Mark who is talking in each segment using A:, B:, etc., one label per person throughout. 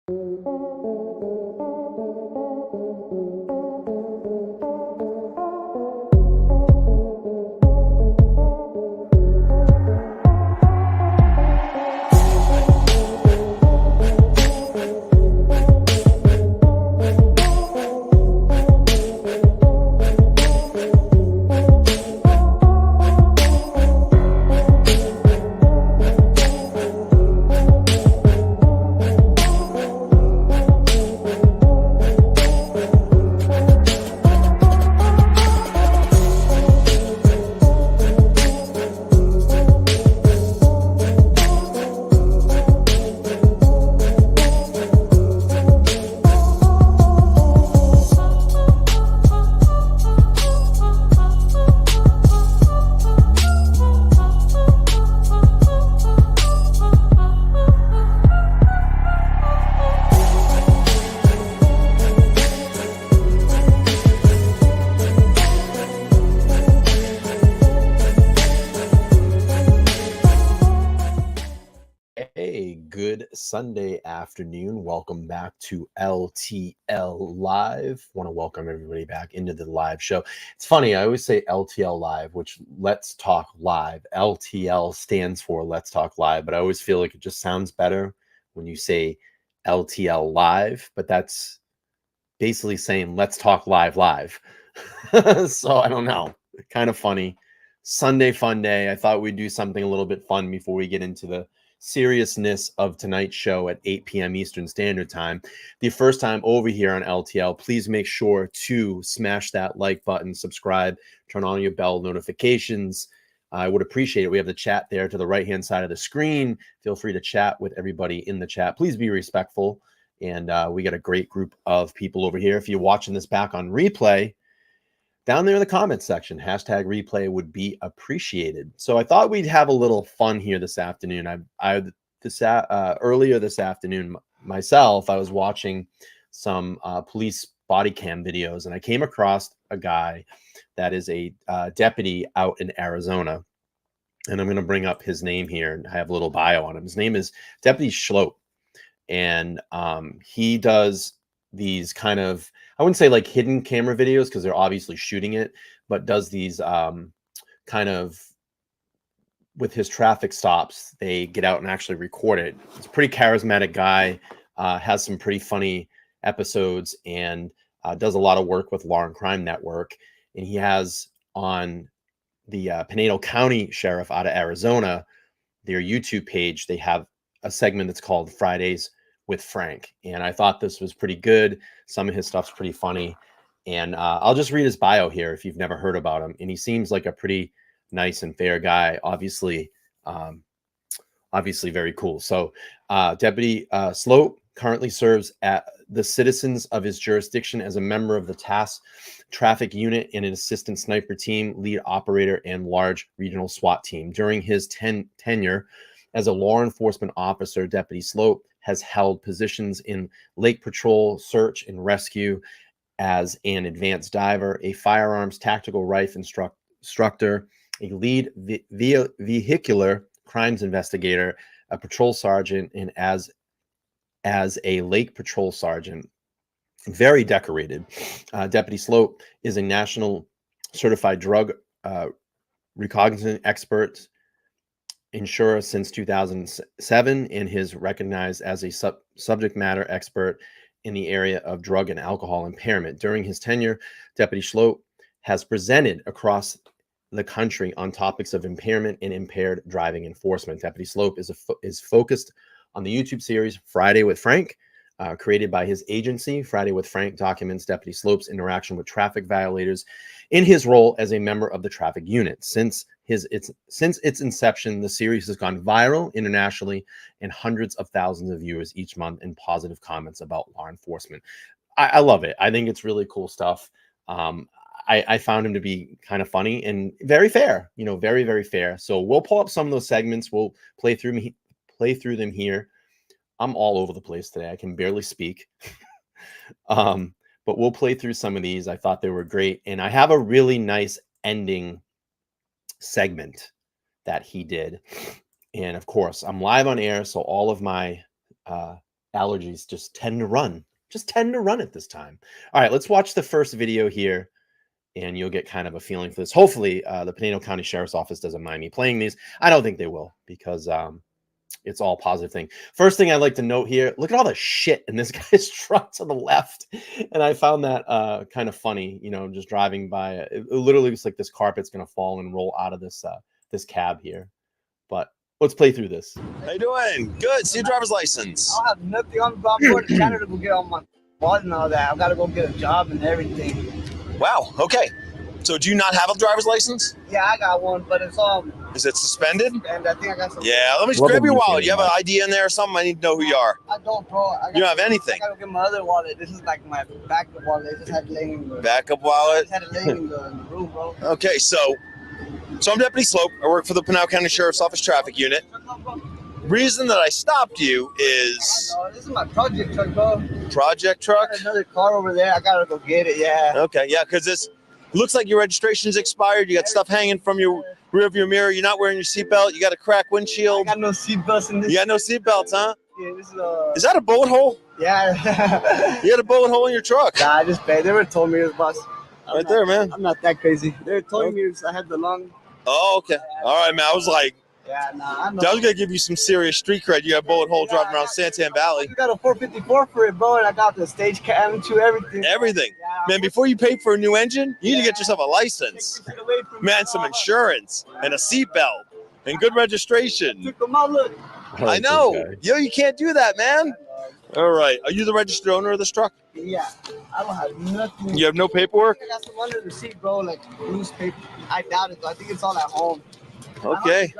A: Hey, good Sunday afternoon. Welcome back to LTL Live. Want to welcome everybody back into the live show. It's funny, I always say LTL Live, which Let's Talk Live. LTL stands for Let's Talk Live, but I always feel like it just sounds better when you say LTL Live, but that's basically saying Let's Talk Live Live. So I don't know. Kind of funny. Sunday fun day. I thought we'd do something a little bit fun before we get into the seriousness of tonight's show at 8 p.m. Eastern Standard Time. The first time over here on LTL, please make sure to smash that like button, subscribe, turn on your bell notifications. I would appreciate it. We have the chat there to the right-hand side of the screen. Feel free to chat with everybody in the chat. Please be respectful. And we got a great group of people over here. If you're watching this back on replay, down there in the comments section, hashtag replay would be appreciated. So I thought we'd have a little fun here this afternoon. Earlier this afternoon myself, I was watching some police body cam videos, and I came across a guy that is a deputy out in Arizona. And I'm going to bring up his name here, and I have a little bio on him. His name is Deputy Sloup, and he does these kind of, I wouldn't say like hidden camera videos because they're obviously shooting it, but does these kind of, with his traffic stops, they get out and actually record it. He's a pretty charismatic guy, has some pretty funny episodes, and does a lot of work with Law and Crime Network. And he has on the Pinal County Sheriff out of Arizona, their YouTube page, they have a segment that's called Fridays with Frank, and I thought this was pretty good. Some of his stuff's pretty funny, and I'll just read his bio here if you've never heard about him. And he seems like a pretty nice and fair guy. Obviously very cool. So Deputy Sloup currently serves at the citizens of his jurisdiction as a member of the task traffic unit in an assistant sniper team, lead operator, and large regional SWAT team. During his tenure as a law enforcement officer, Deputy Sloup has held positions in lake patrol, search and rescue, as an advanced diver, a firearms tactical rifle instructor, a lead vehicular crimes investigator, a patrol sergeant, and as a lake patrol sergeant. Very decorated. Deputy Sloup is a national certified drug recognition expert insurer since 2007, and is recognized as a subject matter expert in the area of drug and alcohol impairment. During his tenure, Deputy Sloup has presented across the country on topics of impairment and impaired driving enforcement. Deputy Sloup is focused on the YouTube series Friday with Frank, created by his agency. Friday with Frank documents Deputy Sloup's interaction with traffic violators in his role as a member of the traffic unit. Since its inception, the series has gone viral internationally, and hundreds of thousands of viewers each month, and positive comments about law enforcement. I love it. I think it's really cool stuff. I found him to be kind of funny and very fair, very, very fair. So we'll pull up some of those segments. We'll play through them here. I'm all over the place today. I can barely speak. But we'll play through some of these. I thought they were great. And I have a really nice ending segment that he did. And of course, I'm live on air, so all of my allergies just tend to run. Just tend to run at this time. All right, let's watch the first video here, and you'll get kind of a feeling for this. Hopefully, the Pineno County Sheriff's Office doesn't mind me playing these. I don't think they will, because it's all positive thing. First thing I'd like to note here, look at all the shit in this guy's truck to the left. And I found that kind of funny, you know, just driving by. It literally looks like this carpet's going to fall and roll out of this this cab here. But let's play through this.
B: How you doing? Good. See your driver's license.
C: I have nothing on the board. The Canada will get on my wallet and all that. I've got to go get a job and everything.
B: Wow. Okay. So do you not have a driver's license?
C: Yeah, I got one, but it's
B: Is it suspended?
C: and I think I got some.
B: Yeah. Let me just grab your wallet. You have an ID in there or something? I need to know who you are.
C: I don't, bro.
B: You don't have anything.
C: I got to get my other wallet. This is like my backup wallet. They just had it laying in the
B: Backup wallet.
C: had it laying in the room, bro.
B: Okay. So I'm Deputy Sloup. I work for the Pineno County Sheriff's Office Traffic Unit. Reason that I stopped you is
C: This is my project truck, bro.
B: project truck.
C: I got another car over there. I got to go get it. Yeah.
B: Okay. Yeah. Because this looks like your registration's expired. You got stuff hanging from your rear view mirror. You're not wearing your seatbelt. You got a cracked
C: I
B: windshield.
C: got no seatbelts in this.
B: You got no seatbelts, huh?
C: Yeah, this
B: Is that a bullet hole?
C: yeah.
B: You had a bullet hole in your truck.
C: Nah, I just paid. They were told me it was boss.
B: Right there, man.
C: I'm not that crazy. They were telling me I had the lung.
B: Oh, okay. All right, man. I was like,
C: Yeah, nah, I know.
B: I was gonna give you some serious street cred. You got a bullet hole driving around Santan Valley.
C: You got a 454 for it, bro, and I got the stage cam to everything.
B: Everything,
C: Yeah,
B: man. Before you pay for a new engine, you need to get yourself a license,
C: Take this shit away from
B: man.
C: me.
B: Some insurance and a seatbelt and good registration.
C: Took them out, look.
B: I know. Yo, you can't do that, man. All right. Are you the registered owner of this truck?
C: Yeah, I don't have nothing.
B: You have no paperwork?
C: I got some under the seat, bro, like loose paper. I doubt it, though. I think it's all at home.
B: Okay.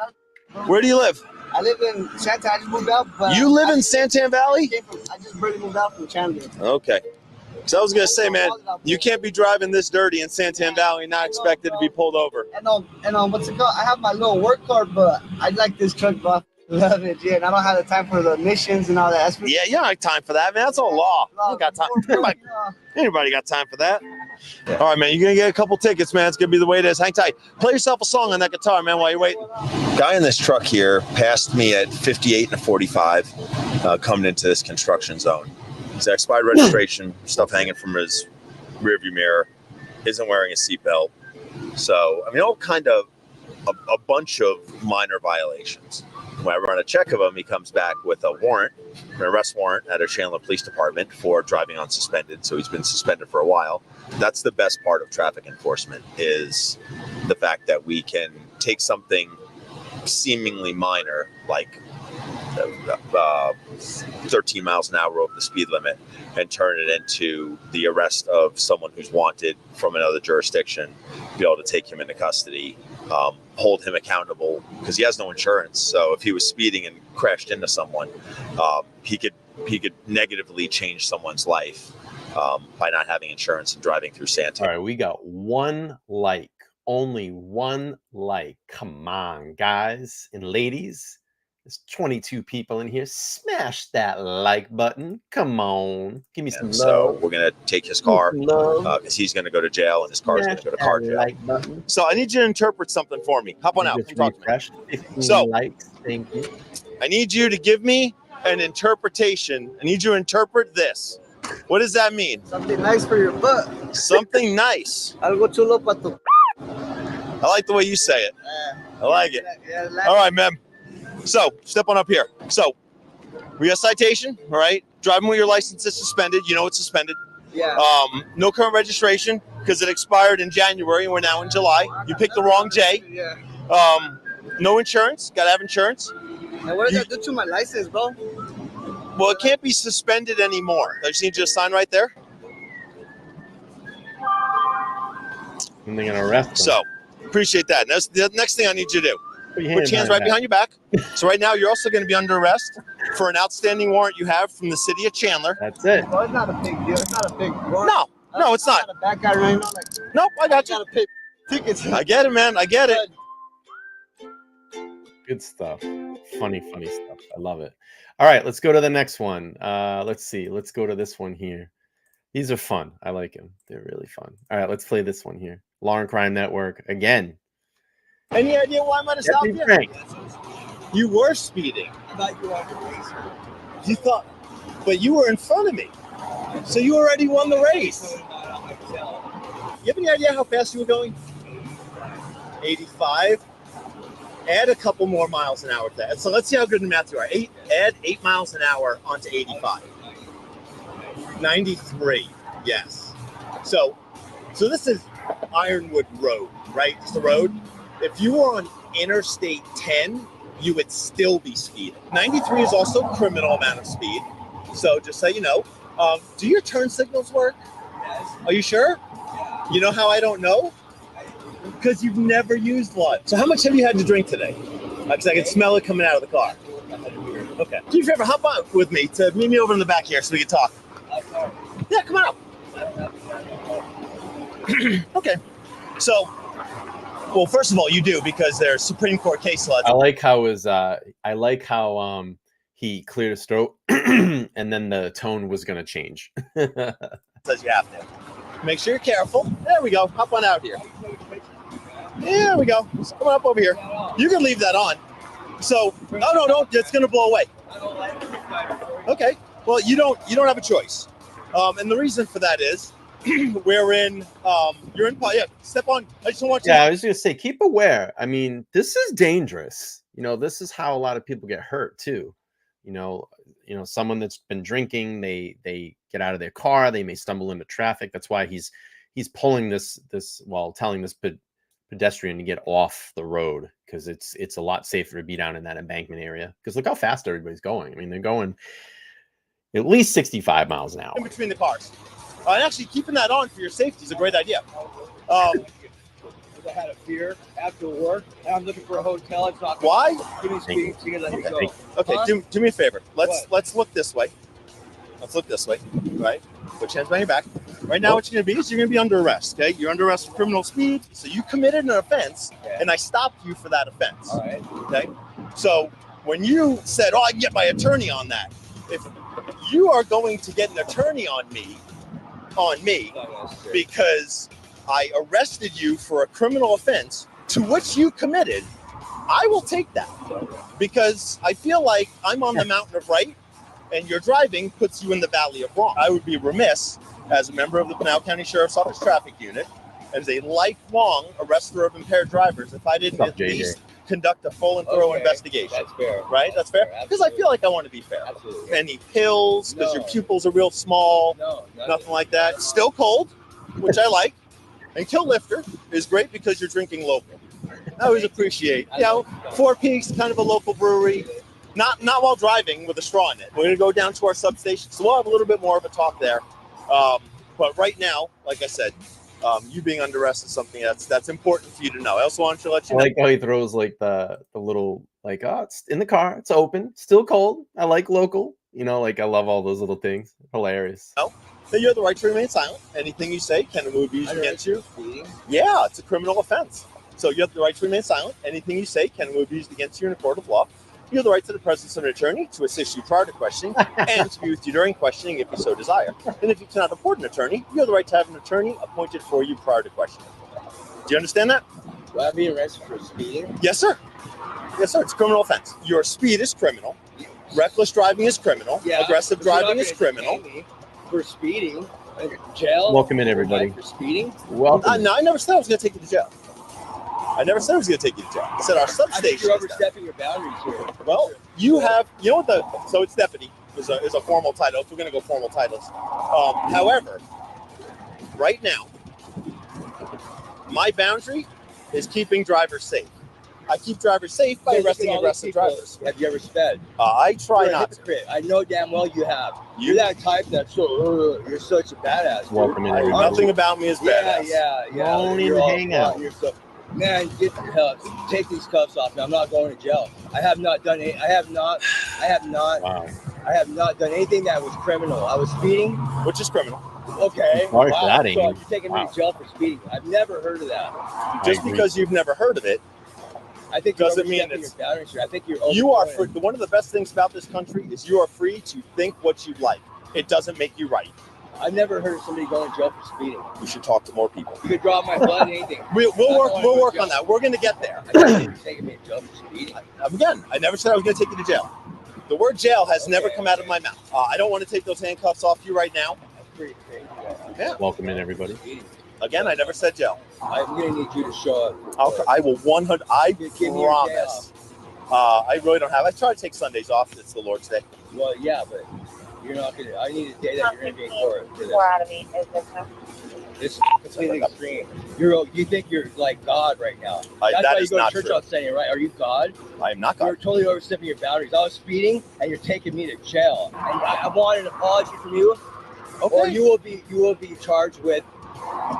B: Where do you live?
C: I live in Santa. I just moved out. But
B: You live in Santan Valley?
C: I just barely moved out from Chandler.
B: Okay. So I was gonna say, man, you can't be driving this dirty in Santan Valley and not expected to be pulled over.
C: And what's it called? I have my little work card, but I like this truck, bro. Love it, yeah. And I don't have the time for the missions and all that.
B: Yeah, you don't have time for that, man. That's all law. You don't got time. Anybody got time for that? All right, man. You're gonna get a couple tickets, man. It's gonna be the way it is. Hang tight. Play yourself a song on that guitar, man, while you're waiting. Guy in this truck here passed me at 58 and a 45, coming into this construction zone. He's got expired registration, stuff hanging from his rearview mirror, isn't wearing a seatbelt. So, I mean, all kind of a bunch of minor violations. When I run a check of him, he comes back with a warrant, an arrest warrant at a Chandler Police Department for driving unsuspended. So he's been suspended for a while. That's the best part of traffic enforcement, is the fact that we can take something seemingly minor, like 13 miles an hour over the speed limit, and turn it into the arrest of someone who's wanted from another jurisdiction, be able to take him into custody, hold him accountable, because he has no insurance. So if he was speeding and crashed into someone, he could negatively change someone's life by not having insurance and driving through Santa.
A: All right, we got one like, only one like. Come on, guys and ladies. There's 22 people in here. Smash that like button. Come on. Give me some love.
B: So we're going to take his car because he's going to go to jail and his car is going to go to car jail.
A: Like button.
B: So I need you to interpret something for me. Hop on out. Come talk to me.
A: 15
B: So,
A: likes. Thank you.
B: I need you to give me an interpretation. I need you to interpret this. What does that mean?
C: Something nice for your butt.
B: Something nice.
C: Algo chulo pa tu.
B: I like the way you say it. I like it.
C: Yeah,
B: All right, man. So step on up here. So we got a citation, all right? Driving with your license is suspended. You know it's suspended.
C: Yeah.
B: No current registration because it expired in January and we're now in July. You picked the wrong day.
C: Yeah.
B: No insurance. Got to have insurance.
C: And what does that do to my license, bro?
B: Well, it can't be suspended anymore. I just need you to sign right there.
A: And they're gonna arrest them.
B: So appreciate that. That's the next thing I need you to do. Put your hands right
A: back.
B: behind your back. So right now, you're also going to be under arrest for an outstanding warrant you have from the city of Chandler.
A: That's it.
C: Bro, it's not a big deal. It's not a big warrant.
B: No, it's not.
C: I'm not a bad guy right now. Like,
B: Nope, I got you.
C: gotta pay tickets.
B: I get it, man. I get it.
A: Good stuff. Funny stuff. I love it. All right, let's go to the next one. Let's see. Let's go to this one here. These are fun. I like them. They're really fun. All right, let's play this one here. Law and Crime Network again.
B: Any idea why I'm going to stop you?
A: Frank.
B: You were speeding.
C: I thought you were the racer.
B: You thought but you were in front of me. So you already won the race. You have any idea how fast you were going? 85. Add a couple more miles an hour to that. So let's see how good in math you are. Add 8 miles an hour onto 85. 93. Yes. So this is Ironwood Road, right? It's the road. If you were on Interstate 10, you would still be speeding. 93 is also a criminal amount of speed. So just so you know, do your turn signals work?
C: Yes.
B: Are you sure? You know how I don't know? Because you've never used one. So how much have you had to drink today? Because I can smell it coming out of the car. Okay. Do you ever hop on with me to meet me over in the back here so we can talk? Yeah, come on out. Okay. So, well, first of all, you do because there's Supreme Court case law.
A: I like how he cleared his throat and then the tone was gonna change.
B: Says you have to. Make sure you're careful. There we go. Hop on out here. There we go. Just come on up over here. You can leave that on. So, no, it's gonna blow away. Okay. Well, you don't have a choice. And the reason for that is you're in. Yeah, step on. I just don't want you.
A: Yeah, I was gonna say, keep aware. I mean, this is dangerous. This is how a lot of people get hurt too. Someone that's been drinking, they get out of their car, they may stumble into traffic. That's why he's pulling this telling this pedestrian to get off the road, because it's a lot safer to be down in that embankment area. Because look how fast everybody's going. I mean, they're going at least 65 miles an hour
B: in between the cars. And actually, keeping that on for your safety is a great idea.
C: I had a beer after work, and I'm looking for a hotel. It's not.
B: Why?
C: Give me speed so you can let me go.
B: Okay, do me a favor. Let's look this way. Let's look this way. Right? Put your hands behind your back. Right now, what you're going to be is you're going to be under arrest. Okay? You're under arrest for criminal speed. So you committed an offense, and I stopped you for that offense.
C: All right.
B: Okay? So when you said, "Oh, I can get my attorney on that," if you are going to get an attorney on me, because I arrested you for a criminal offense to which you committed, I will take that, because I feel like I'm on the mountain of right and your driving puts you in the valley of wrong. I would be remiss as a member of the Pinal County Sheriff's Office Traffic Unit, as a lifelong arrestor of impaired drivers, if I didn't at least conduct a full and thorough investigation.
C: That's fair.
B: Right? That's fair? Because I feel like I want to be fair.
C: Absolutely.
B: Any pills, because your pupils are real small, nothing like that. Still cold, which I like. And Kill Lifter is great because you're drinking local. I always appreciate, Four Peaks, kind of a local brewery, not while driving with a straw in it. We're going to go down to our substation, so we'll have a little bit more of a talk there. But right now, like I said, you being under arrest is something that's important for you to know. I also wanted to let you know.
A: I like how he throws like the little, like, oh, it's in the car, it's open, still cold. I like local. I love all those little things. Hilarious.
B: No. So you have the right to remain silent. Anything you say can be used against you. Yeah, it's a criminal offense. So you have the right to remain silent. Anything you say can be used against you in a court of law. You have the right to the presence of an attorney to assist you prior to questioning and to be with you during questioning if you so desire. And if you cannot afford an attorney, you have the right to have an attorney appointed for you prior to questioning. Do you understand that?
C: Will I be arrested for speeding?
B: Yes, sir. Yes, sir. It's a criminal offense. Your speed is criminal. Reckless driving is criminal.
C: Yeah,
B: aggressive driving is criminal.
C: For speeding, jail.
A: Welcome in, everybody.
C: For speeding.
A: Welcome.
B: No, I never said I was going to take you to jail. I never said I was going to take you to jail. I said our substation.
C: You're overstepping your boundaries here.
B: Well, you have, so it's deputy is a formal title. If we're going to go formal titles. However, right now, my boundary is keeping drivers safe. I keep drivers safe by arresting aggressive drivers.
C: Have you ever sped?
B: I try not to.
C: I know damn well you have. You're that type that's you're such a badass. Dude.
A: Welcome in, everybody.
B: Nothing about me is badass.
C: Yeah.
A: Don't even hang out.
C: Man, get the cuffs. Take these cuffs off. I'm not going to jail. I have not done any. I have not.
A: Wow.
C: I have not done anything that was criminal. I was speeding,
B: which is criminal.
C: Okay.
A: Sorry for that, Amy.
C: So you're taking me to jail for speeding. I've never heard of that.
B: Just because you've never heard of it,
C: I think
B: doesn't mean it's.
C: I think
B: You are free. One of the best things about this country is you are free to think what you'd like. It doesn't make you right.
C: I've never heard of somebody going to jail for speeding.
B: We should talk to more people.
C: You could draw my blood, anything.
B: We'll work on that. We're going to get there.
C: Taking me to jail for speeding.
B: Again, I never said I was going to take you to jail. The word jail has never come out of my mouth. I don't want to take those handcuffs off you right now.
C: That's pretty crazy.
B: Yeah.
A: Welcome in, everybody.
B: Again, I never said jail.
C: I'm gonna need you to show up.
B: I will 100. I
C: Give me your day
B: promise. I really don't have. I try to take Sundays off. It's the Lord's Day.
C: Well, yeah, but you're not gonna. I need a day that you're gonna be in court.
D: Four out of 8 is this now.
C: It's completely extreme. You think you're like God right now. That's
B: that
C: why you
B: is
C: go to
B: not
C: church
B: true.
C: on Sunday, right? Are you God?
B: I am not
C: You're
B: God.
C: totally overstepping your boundaries. I was speeding, and you're taking me to jail. And I want an apology from you,
B: Okay.
C: or you will be charged with.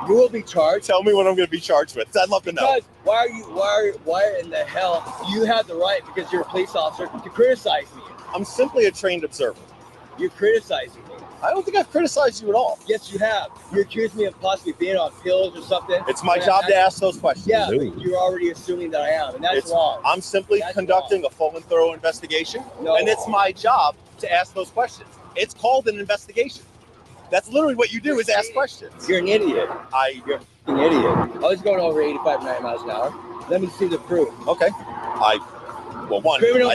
C: You will be charged.
B: Tell me what I'm going to be charged with. I'd love to know.
C: Because why in the hell do you have the right, because you're a police officer, to criticize me?
B: I'm simply a trained observer.
C: You're criticizing me.
B: I don't think I've criticized you at all.
C: Yes, you have. You accused me of possibly being on pills or something.
B: It's my job to ask those questions.
C: Yeah,
A: Ooh.
C: but you're already assuming that I am, and that's
B: It's-
C: wrong.
B: I'm simply
C: That's
B: conducting a full and thorough investigation,
C: No.
B: and it's my job to ask those questions. It's called an investigation. That's literally what you do, is ask questions.
C: You're an idiot.
B: You're
C: An idiot. I was going over 85, 90 miles an hour. Let me see the proof.
B: okay.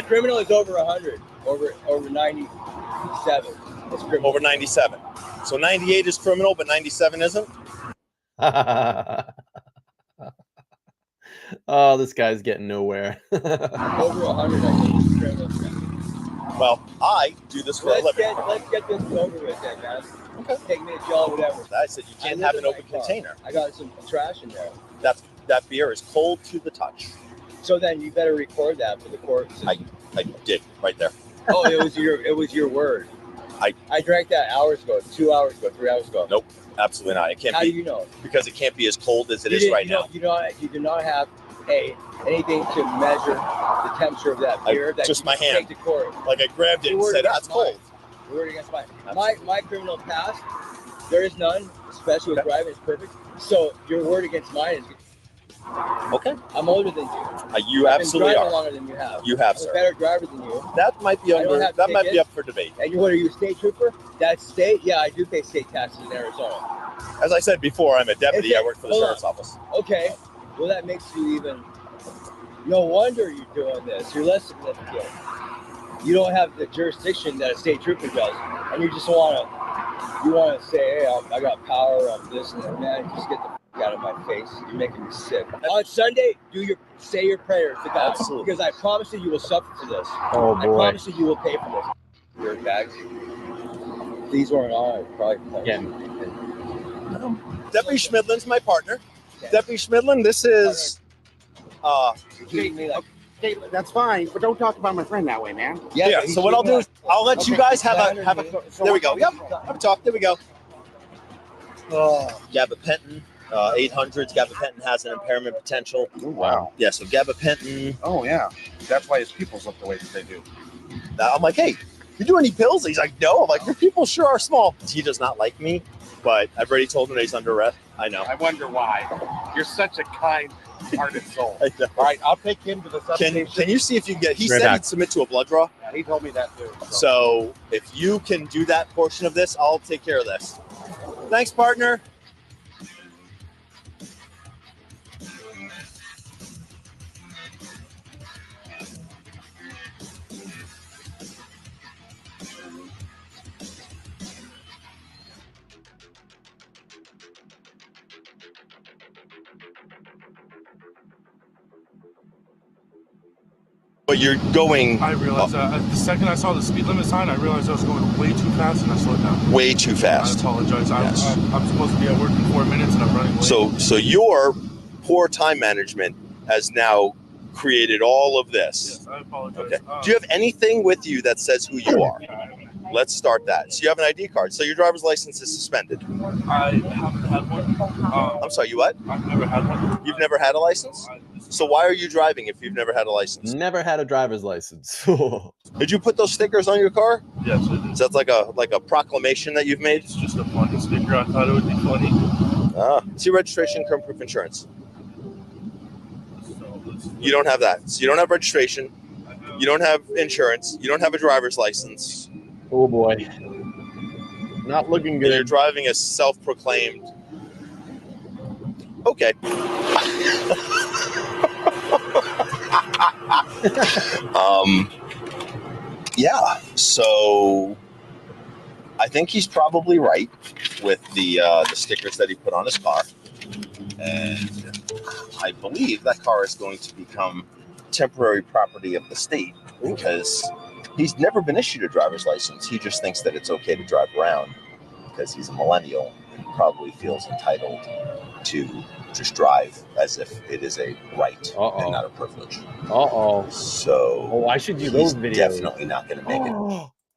C: Criminal is over 100, over 97. It's criminal.
B: Over 97. So 98 is criminal, but 97 isn't?
A: Oh, this guy's getting nowhere.
C: Over 100, I think, is criminal.
B: Well, I do this for a living.
C: Let's get this over with then, man.
B: Okay.
C: Take me to jail or whatever.
B: I said you can't
C: I
B: have
C: live
B: an
C: in my
B: open
C: car.
B: container.
C: I got some trash in there.
B: That beer is cold to the touch.
C: So then you better record that for the court.
B: I did right there.
C: Oh, it was your word. I drank that hours ago, 2 hours ago, 3 hours ago.
B: Nope, absolutely not. It can't
C: How do
B: be
C: you know?
B: because it can't be as cold as it
C: You
B: is
C: didn't-
B: right
C: you know-
B: now.
C: You do not have anything to measure the temperature of that beer. That
B: just
C: you
B: my
C: can
B: hand.
C: Take to court.
B: Like I grabbed it
C: Your
B: and
C: word
B: said,
C: against
B: it's cold.
C: mine. Your word against mine.
B: Absolutely.
C: My criminal past, there is none, especially with
B: Okay.
C: driving, is perfect. So your word against mine is.
B: Okay.
C: I'm older than you.
B: You
C: I've
B: absolutely
C: been driving
B: are.
C: longer than you have.
B: You have,
C: I'm a
B: sir.
C: better driver than you.
B: That might be
C: I don't
B: under.
C: have
B: That might be
C: tickets.
B: up for debate.
C: And what are you, a state trooper? That's state? Yeah, I do pay state taxes in Arizona.
B: As I said before, I'm a deputy.
C: Is it-
B: I work for the
C: hold
B: sheriff's office.
C: Okay. Well, that makes you even. No wonder you're doing this. You're less significant. You don't have the jurisdiction that a state trooper does, and you just want to say, "Hey, I got power. I'm this and that." Man, just get the f- out of my face. You're making me sick. On Sunday, say your prayers to God,
B: Absolutely.
C: because I promise you will suffer for this.
A: Oh
C: I
A: boy.
C: promise you will pay for this. Your bags. These weren't on. Probably.
A: Again.
B: Deputy Schmidlin's my partner.
C: Okay.
B: Deputy Schmidlin, this is.
C: You're treating me like.
E: Okay, that's fine, but don't talk about my friend that way, man.
B: Yeah.
C: but
B: So
C: he's
B: what I'll do is
C: treating me
B: I'll let you
E: Okay.
B: guys have a. There we go. Yep. Have a talk. There we go. Gabapentin, 800s. Gabapentin has an impairment potential.
E: Oh, wow.
B: Yeah. So gabapentin.
E: Oh, yeah. That's why his pupils look the way that they do.
B: I'm like, hey, you do any pills? He's like, no. I'm like, your pupils sure are small. He does not like me, but I've already told him that he's under arrest. I know.
E: I wonder why. You're such a kind-hearted soul.
B: I know.
E: All right, I'll take him to the substation.
B: Can you see if you can get? He
A: Right
B: said
A: back.
B: he'd submit to a blood draw.
E: Yeah, he told me that too.
B: So if you can do that portion of this, I'll take care of this. Thanks, partner. But you're going
F: I realized the second I saw the speed limit sign, I realized I was going way too fast and I slowed down.
B: way too
F: I
B: fast.
F: apologize.
B: Yes.
F: I'm supposed to be at work in 4 minutes and I'm running late.
B: So your poor time management has now created all of this.
F: Yes, I apologize.
B: Okay. Do you have anything with you that says who you are? Let's start that. So you have an ID card. So your driver's license is suspended.
F: I haven't had one.
B: I'm sorry, you what?
F: I've never had one.
B: You've never had a license? So why are you driving if you've never had a license?
A: Never had a driver's license.
B: Did you put those stickers on your car?
F: Yes, it is.
B: Is that like a proclamation that you've made?
F: It's just a funny sticker. I thought it would be funny.
B: See registration, current proof insurance.
F: So
B: You don't have that. So you don't have registration. You don't have insurance. You don't have a driver's license.
A: Oh boy. Not looking
B: And you're
A: good.
B: driving a self-proclaimed. Okay. Yeah, so I think he's probably right with the stickers that he put on his car. And I believe that car is going to become temporary property of the state because he's never been issued a driver's license. He just thinks that it's okay to drive around because he's a millennial and probably feels entitled to just drive as if it is a right and not a privilege. So
A: I should do
B: he's
A: those videos.
B: definitely not going to make it.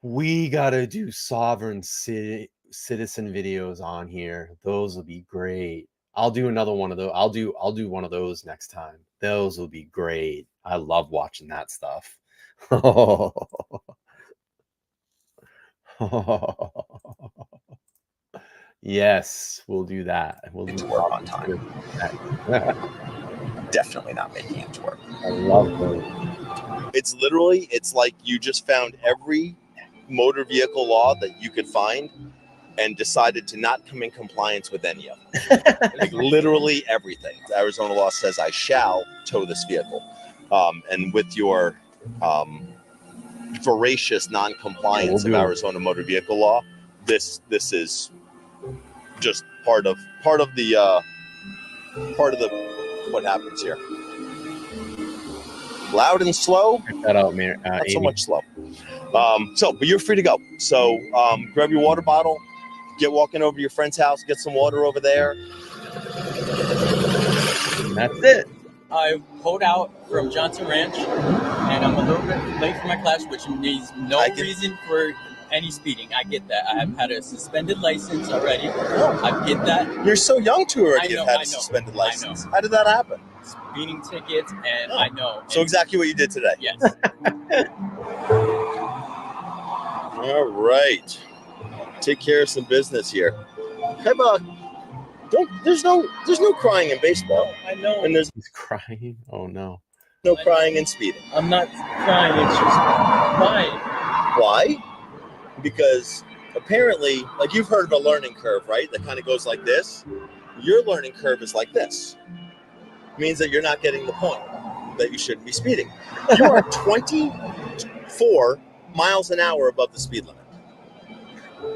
A: We gotta do sovereign citizen videos on here. Those will be great. I'll do another one of those. I'll do one of those next time. Those will be great. I love watching that stuff. Yes, we'll do that. We'll
B: To
A: do
B: work on time. Definitely not making it to work.
A: I love those.
B: It's like you just found every motor vehicle law that you could find and decided to not come in compliance with any of them. Like literally everything. The Arizona law says I shall tow this vehicle. And with your voracious non-compliance of Arizona motor vehicle law, this is just part of the what happens here. Loud and slow.
A: Check that out, man.
B: Not so much slow. But you're free to go. So grab your water bottle, get walking over to your friend's house, get some water over there.
A: And that's it.
D: I pulled out from Johnson Ranch, and I'm a little bit late for my class, which means no reason for any speeding. I get that. I have had a suspended license already. I get that.
B: You're so young to already have had a suspended license. How did that happen?
D: Speeding tickets, and I know.
B: So exactly what you did today.
D: Yes.
B: All right. Take care of some business here. How about there's no crying in baseball.
D: I know.
B: And
A: He's crying. Oh no.
B: No crying and speeding.
D: I'm not crying. It's just why?
B: Why? Because apparently, like you've heard of a learning curve, right? That kind of goes like this. Your learning curve is like this. It means that you're not getting the point that you shouldn't be speeding. You are 24 miles an hour above the speed limit.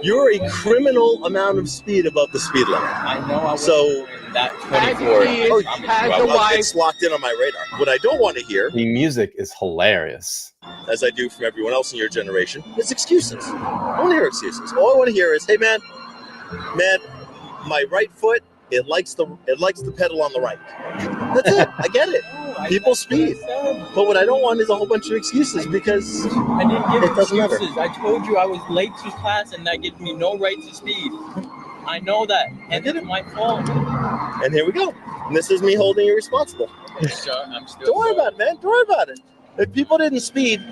B: You're a criminal amount of speed above the speed limit.
D: I know. I was
B: so
D: that 24.
B: It's locked in on my radar. What I don't want to hear,
A: the music is hilarious,
B: as I do from everyone else in your generation, is excuses. I don't want to hear excuses. All I want to hear is, hey man, my right foot, it likes the pedal on the right. That's it. I get it. People speed. But what I don't want is a whole bunch of excuses because
D: I didn't give
B: it doesn't matter.
D: excuses. I told you I was late to class and that gives me no right to speed. I know that. And it's my fault.
B: And here we go. And this is me holding you responsible.
D: I'm still
B: Don't worry about it, man. Don't worry about it. If people didn't speed,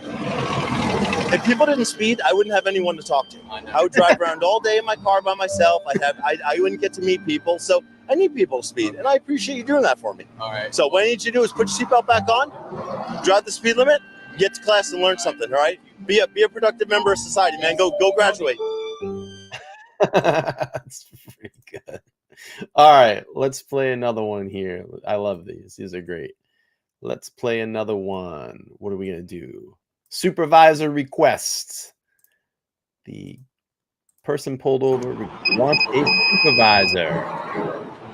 B: I wouldn't have anyone to talk to. I would drive around all day in my car by myself. I wouldn't get to meet people. So I need people to speed, and I appreciate you doing that for me.
D: All right.
B: So what I need you to do is put your seatbelt back on, drive the speed limit, get to class and learn something. All right. Be a productive member of society, man. Go graduate.
A: That's pretty good. All right, let's play another one here. I love these. These are great. Let's play another one. What are we going to do? Supervisor requests. The person pulled over wants a supervisor.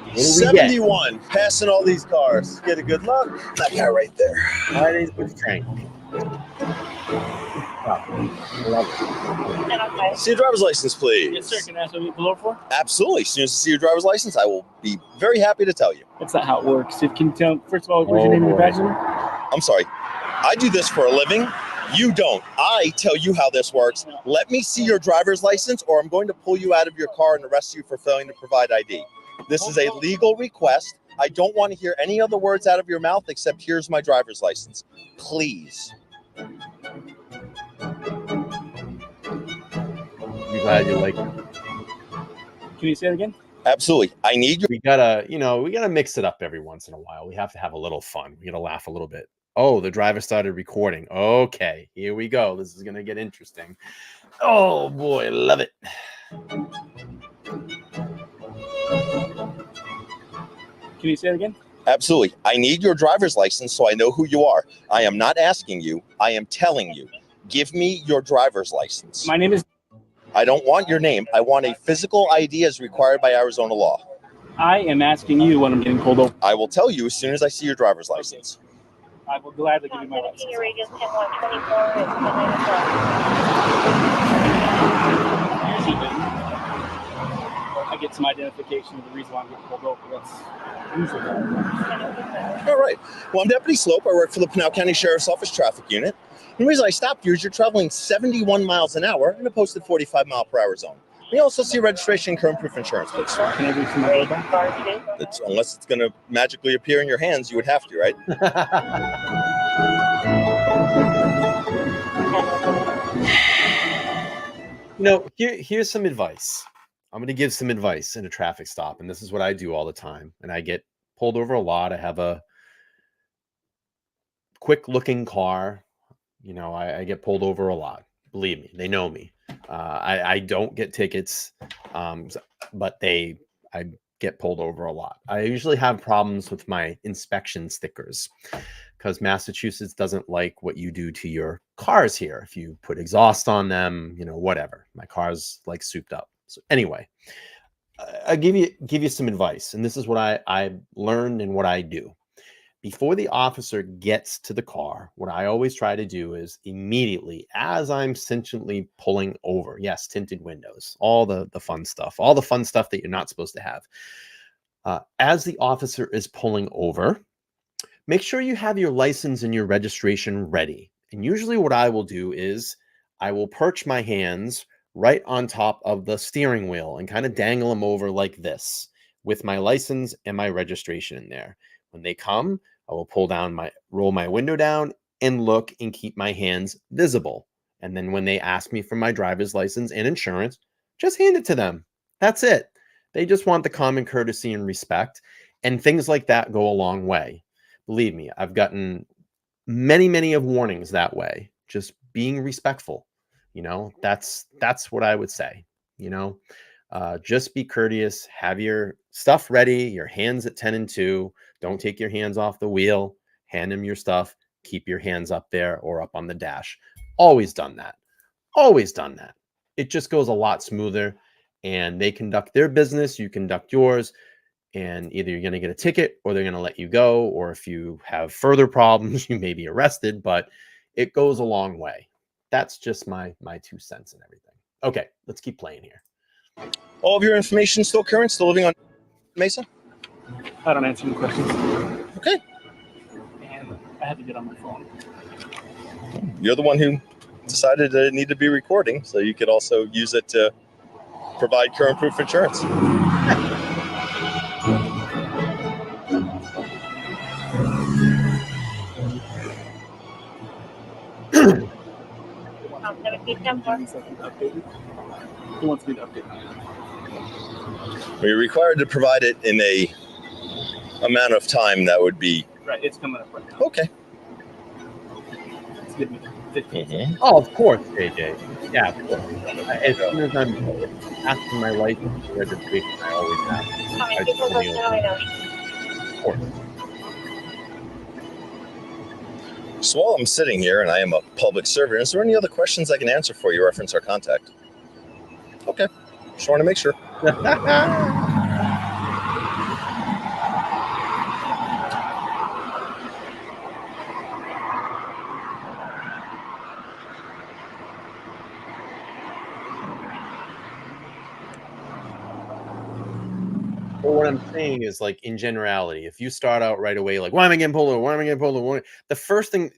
A: What do we
B: 71,
A: get?
B: passing all these cars. Get a good look. That guy right there.
A: My name's Frank.
B: See your driver's license, please.
G: Yes, sir. Can I ask what you below for?
B: Absolutely. As soon as I see your driver's license, I will be very happy to tell you.
G: That's not how it works. Can you tell, first of all, what's your name and your badge number?
B: I'm sorry. I do this for a living. You don't. I tell you how this works. Let me see your driver's license, or I'm going to pull you out of your car and arrest you for failing to provide ID. This is a legal request. I don't want to hear any other words out of your mouth except here's my driver's license. Please.
A: I'm glad you like it.
G: Can you say it again?
B: Absolutely. I need you.
A: We gotta mix it up every once in a while. We have to have a little fun. We gotta laugh a little bit. Oh, the driver started recording. Okay, here we go. This is gonna get interesting. Oh boy, love it.
G: Can you say it again?
B: Absolutely. I need your driver's license so I know who you are. I am not asking you. I am telling you. Give me your driver's license.
G: My name is.
B: I don't want your name. I want a physical ID as required by Arizona law.
G: I am asking you when I'm getting pulled over.
B: I will tell you as soon as I see your driver's license.
G: I will gladly give you my license. Usually, I get some identification of the reason why I'm getting pulled over. That's usually what
B: All right. Well, I'm Deputy Sloup. I work for the Pinal County Sheriff's Office Traffic Unit. The reason I stopped you is you're traveling 71 miles an hour in a posted 45-mile-per-hour zone. We also see registration and current proof insurance, please.
G: Can I do some of that?
B: Unless it's going to magically appear in your hands, you would have to, right?
A: Here's some advice. I'm going to give some advice in a traffic stop, and this is what I do all the time. And I get pulled over a lot. I have a quick-looking car. I get pulled over a lot. Believe me, they know me. I don't get tickets, but I get pulled over a lot. I usually have problems with my inspection stickers because Massachusetts doesn't like what you do to your cars here. If you put exhaust on them, whatever. My car's like souped up. So anyway, I give you some advice, and this is what I learned and what I do. Before the officer gets to the car, what I always try to do is immediately, as I'm sentiently pulling over, yes, tinted windows, all the fun stuff that you're not supposed to have. As the officer is pulling over, make sure you have your license and your registration ready. And usually what I will do is I will perch my hands right on top of the steering wheel and kind of dangle them over like this with my license and my registration in there. When they come, I will roll my window down and look and keep my hands visible. And then when they ask me for my driver's license and insurance, just hand it to them. That's it. They just want the common courtesy and respect. And things like that go a long way. Believe me, I've gotten many of warnings that way. Just being respectful. That's what I would say. Just be courteous, have your stuff ready, your hands at 10 and 2. Don't take your hands off the wheel, hand them your stuff, keep your hands up there or up on the dash. Always done that. It just goes a lot smoother, and they conduct their business, you conduct yours, and either you're going to get a ticket or they're going to let you go, or if you have further problems, you may be arrested, but it goes a long way. That's just my 2 cents and everything. Okay, let's keep playing here.
B: All of your information still current, still living on Mesa?
G: I don't answer any questions.
B: Okay.
G: And I had to get on my phone.
B: You're the one who decided that it needed to be recording, so you could also use it to provide current proof insurance.
G: He wants me to update.
B: We're required to provide it in a amount of time that would be
G: Right, it's coming up right now.
B: okay.
G: It's giving me 15
B: Mm-hmm.
A: Oh, of course, JJ. Yeah, of course. As soon as I'm asking my license and registration, I always ask. Of course.
B: So while I'm sitting here and I am a public servant, is there any other questions I can answer for you? Reference our contact. Okay. Just want to make sure.
A: Well, what I'm saying is, like, in generality, if you start out right away, like, why am I getting pulled over? Why am I getting pulled over? The first thing,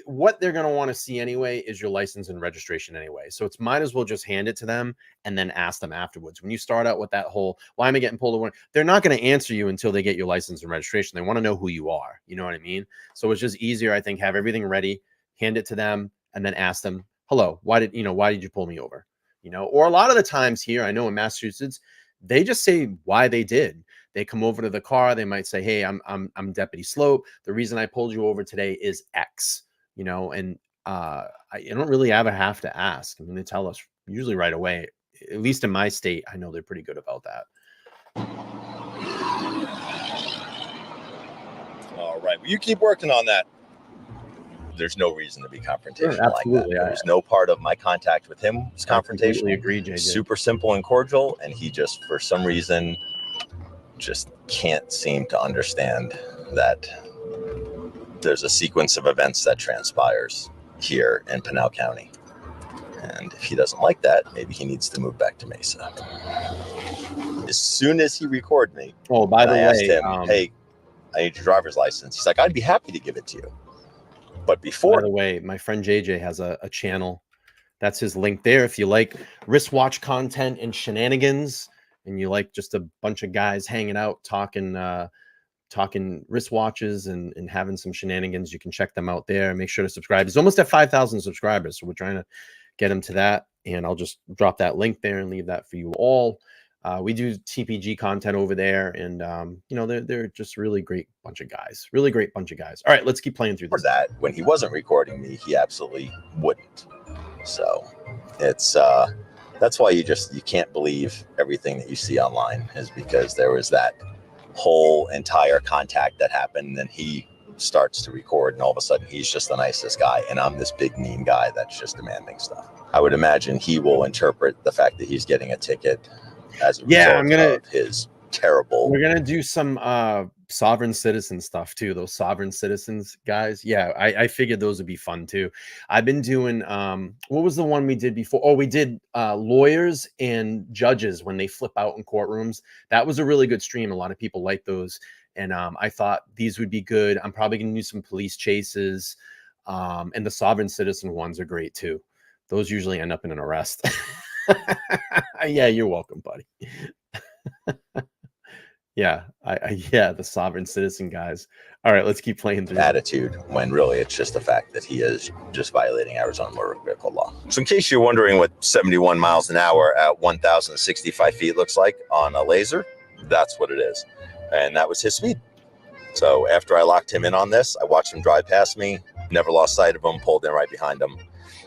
A: what they're going to want to see anyway is your license and registration anyway. So it's might as well just hand it to them and then ask them afterwards. When you start out with that whole, why am I getting pulled over? They're not going to answer you until they get your license and registration. They want to know who you are. You know what I mean? So it's just easier, I think, have everything ready, hand it to them, and then ask them, hello, why did you pull me over? Or a lot of the times here, I know in Massachusetts, they just say why they did. They come over to the car. They might say, hey, I'm Deputy Sloup. The reason I pulled you over today is X, and I don't really ever have to ask. I mean, they tell us usually right away. At least in my state, I know they're pretty good about that.
B: All right. Well, you keep working on that. there's no reason to be confrontational like that.
A: absolutely.
B: There's no part of my contact with him was
A: I completely
B: confrontational.
A: agree, JJ.
B: Super simple and cordial, and he just, for some reason, just can't seem to understand that there's a sequence of events that transpires here in Pinal County. And if he doesn't like that, maybe he needs to move back to Mesa. As soon as he recorded me,
A: Oh, by the
B: I
A: way,
B: asked him, hey, I need your driver's license. He's like, I'd be happy to give it to you. But before...
A: By the way, my friend JJ has a channel. That's his link there. If you like wristwatch content and shenanigans, and you like just a bunch of guys hanging out talking wristwatches and having some shenanigans, you can check them out there. Make sure to subscribe. He's almost at 5,000 subscribers, so we're trying to get him to that. And I'll just drop that link there and leave that for you all. We do TPG content over there, and you know, they're just really great bunch of guys. Really great bunch of guys. All right, let's keep playing through this.
B: For that, when he wasn't recording me, he absolutely wouldn't. So it's that's why you can't believe everything that you see online, is because there was that whole entire contact that happened, and he starts to record, and all of a sudden he's just the nicest guy, and I'm this big mean guy that's just demanding stuff. I would imagine he will interpret the fact that he's getting a ticket as a result of his terrible...
A: We're gonna do some sovereign citizen stuff too. Those sovereign citizens guys. Yeah, I figured those would be fun too. I've been doing what was the one we did before? Oh, we did lawyers and judges when they flip out in courtrooms. That was a really good stream. A lot of people like those, and I thought these would be good. I'm probably gonna do some police chases, and the sovereign citizen ones are great too. Those usually end up in an arrest. Yeah, you're welcome, buddy. Yeah, yeah, the sovereign citizen guys. All right, let's keep playing through.
B: Attitude, when really it's just the fact that he is just violating Arizona motor vehicle law. So in case you're wondering what 71 miles an hour at 1,065 feet looks like on a laser, that's what it is. And that was his speed. So after I locked him in on this, I watched him drive past me, never lost sight of him, pulled in right behind him.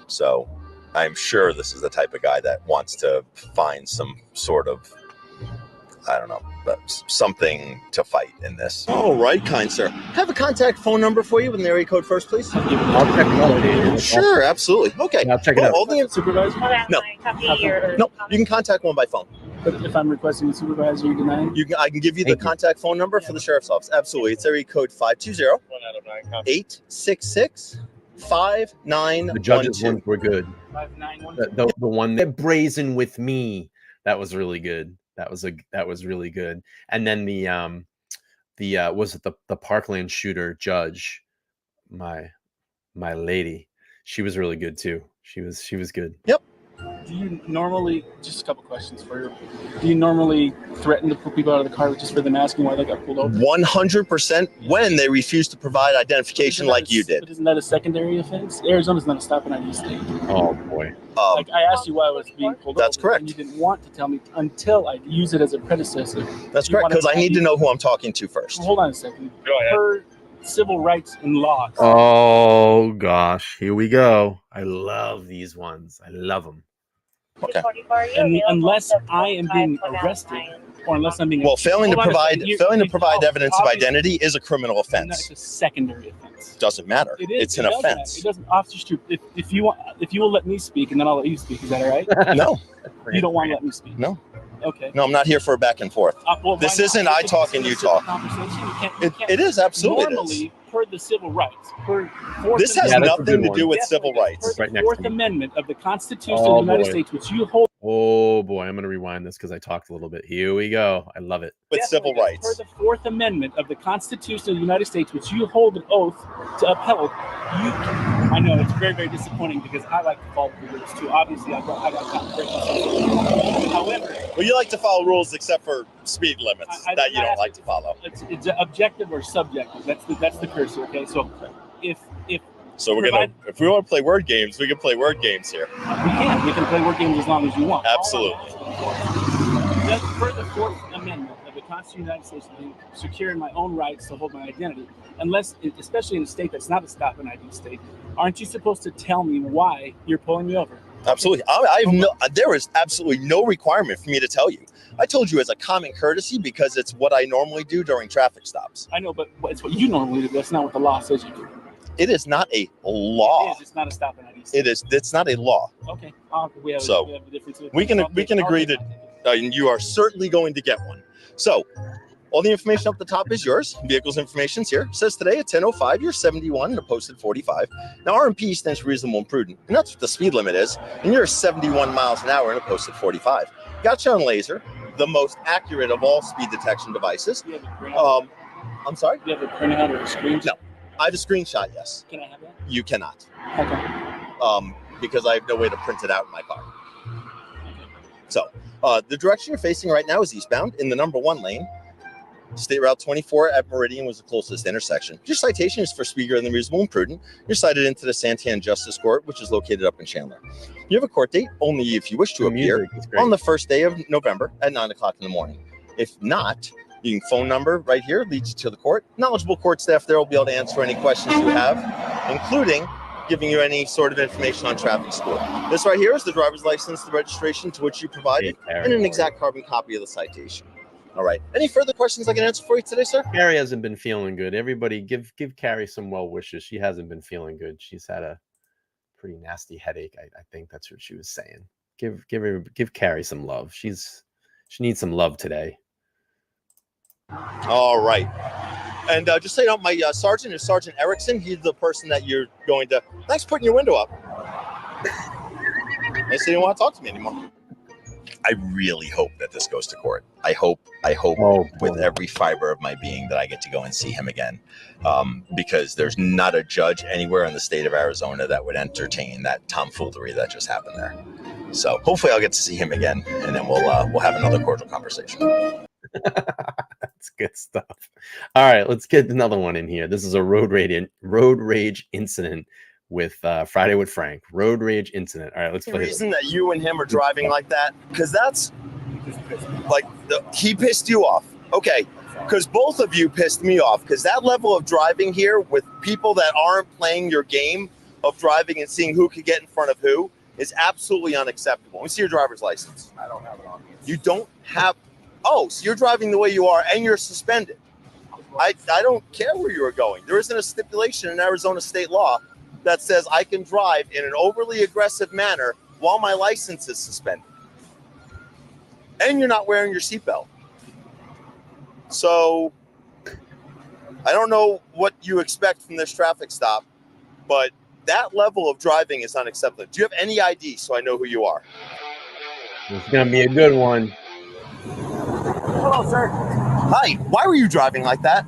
B: So I'm sure this is the type of guy that wants to find some sort of, I don't know, but something to fight in this. All right, kind sir. Have a contact phone number for you with an area code first, please.
A: I'll check it out.
B: Sure, absolutely. Okay.
A: I'll check it out.
B: Only supervisor? No. No, you can contact one by phone.
G: If I'm requesting a supervisor, you deny it?
B: I can give you the contact phone number for the sheriff's office. Absolutely. It's area code 520-866-5912.
A: The judges ones were good. 591. The one that brazen with me, that was really good. That was really good. And then the was it the Parkland shooter judge, my lady, she was really good too. She was good.
B: Yep.
G: Do you normally, just a couple questions for you, do you normally threaten to put people out of the car just for them asking why they got pulled over?
B: 100% when they refuse to provide identification like you did.
G: But isn't that a secondary offense? Arizona's not a stop and ID state.
A: Oh boy.
G: Like I asked you why I was being pulled over.
B: That's correct.
G: And you didn't want to tell me until I use it as a predecessor.
B: That's correct, because I need to know who I'm talking to first.
G: Well, hold on a second. Go ahead. Per civil rights and laws.
A: Oh gosh, here we go. I love these ones. I love them.
B: Okay.
G: And unless I am being arrested, or unless I'm being
B: failing to provide evidence of identity is a criminal offense.
G: It's a secondary offense.
B: Doesn't matter. It's an offense.
G: It doesn't. Officer Stroop, if you will let me speak, and then I'll let you speak. Is that all right?
B: No.
G: You don't want to let me speak.
B: No.
G: Okay.
B: No, I'm not here for a back and forth. This isn't I talk and you talk. It is absolutely.
G: Normally, per the civil rights,
B: this has nothing to do with civil rights.
G: Per the Fourth Amendment of the Constitution of the United States, which you hold.
A: Oh boy, I'm going to rewind this because I talked a little bit. Here we go. I love it.
B: With civil rights.
G: Per the Fourth Amendment of the Constitution of the United States, which you hold an oath to uphold, I know it's very, very disappointing because I like to follow the rules too. Obviously, I got complications. However,
B: well, you like to follow rules except for speed limits that you don't like to follow.
G: It's objective or subjective. That's the cursor. Okay, so if
B: if we want to play word games, we can play word games here.
G: We can play word games as long as you want.
B: Absolutely.
G: Just per the Fourth Amendment of the Constitution of the United States, being secure in my own rights to hold my identity, unless, especially in a state that's not a stop and ID state, aren't you supposed to tell me why you're pulling me over?
B: Absolutely. There is absolutely no requirement for me to tell you. I told you as a common courtesy because it's what I normally do during traffic stops.
G: I know, but it's what you normally do. That's not what the law says you do.
B: It is not a law.
G: It is. It's not a stop and ID.
B: It is. It's not a law.
G: Okay. We have a difference.
B: We can agree to. You are certainly going to get one. So, all the information up the top is yours. Vehicle's information's here. It says today at 10:05, you're 71 and a posted 45. Now, RMP stands for reasonable and prudent, and that's what the speed limit is. And you're 71 miles an hour and a posted 45. Got you on laser, the most accurate of all speed detection devices. I'm sorry?
G: Do you have a printout or a screenshot?
B: No. I have a screenshot, yes.
G: Can I have that?
B: You cannot.
G: Okay.
B: Because I have no way to print it out in my car. So, the direction you're facing right now is eastbound in the number 1 lane. State Route 24 at Meridian was the closest intersection. Your citation is for speed greater than reasonable and prudent. You're cited into the Santan Justice Court, which is located up in Chandler. You have a court date only if you wish to appear on the first day of November at 9 o'clock in the morning. If not, you can phone number right here leads you to the court. Knowledgeable court staff there will be able to answer any questions you have, including giving you any sort of information on traffic school. This right here is the driver's license, the registration to which you provided, and an exact carbon copy of the citation. All right. Any further questions I can answer for you today, sir?
A: Carrie hasn't been feeling good. Everybody give Carrie some well wishes. She hasn't been feeling good. She's had a pretty nasty headache. I think that's what she was saying. Give Carrie some love. She needs some love today.
B: All right. And just so you know, my sergeant is Sergeant Erickson. He's the person that you're going to. Thanks for putting your window up. I said you don't want to talk to me anymore. I really hope that this goes to court. I hope with every fiber of my being that I get to go and see him again, because there's not a judge anywhere in the state of Arizona that would entertain that tomfoolery that just happened there. So hopefully I'll get to see him again, and then we'll have another cordial conversation.
A: That's good stuff. All right, let's get another one in here. This is a road rage incident with Friday with Frank. Road rage incident. All right, let's play.
B: The reason that you and him are driving like that, because that's like he pissed you off. Okay, because both of you pissed me off. Because that level of driving here with people that aren't playing your game of driving and seeing who could get in front of who is absolutely unacceptable. Let me see your driver's license.
C: I don't have it on me.
B: You don't have. Oh, so you're driving the way you are and you're suspended. I don't care where you are going. There isn't a stipulation in Arizona state law that says I can drive in an overly aggressive manner while my license is suspended. And you're not wearing your seatbelt. So I don't know what you expect from this traffic stop, but that level of driving is unacceptable. Do you have any ID so I know who you are?
A: It's going to be a good one.
C: Hello, sir.
B: Hi, why were you driving like that?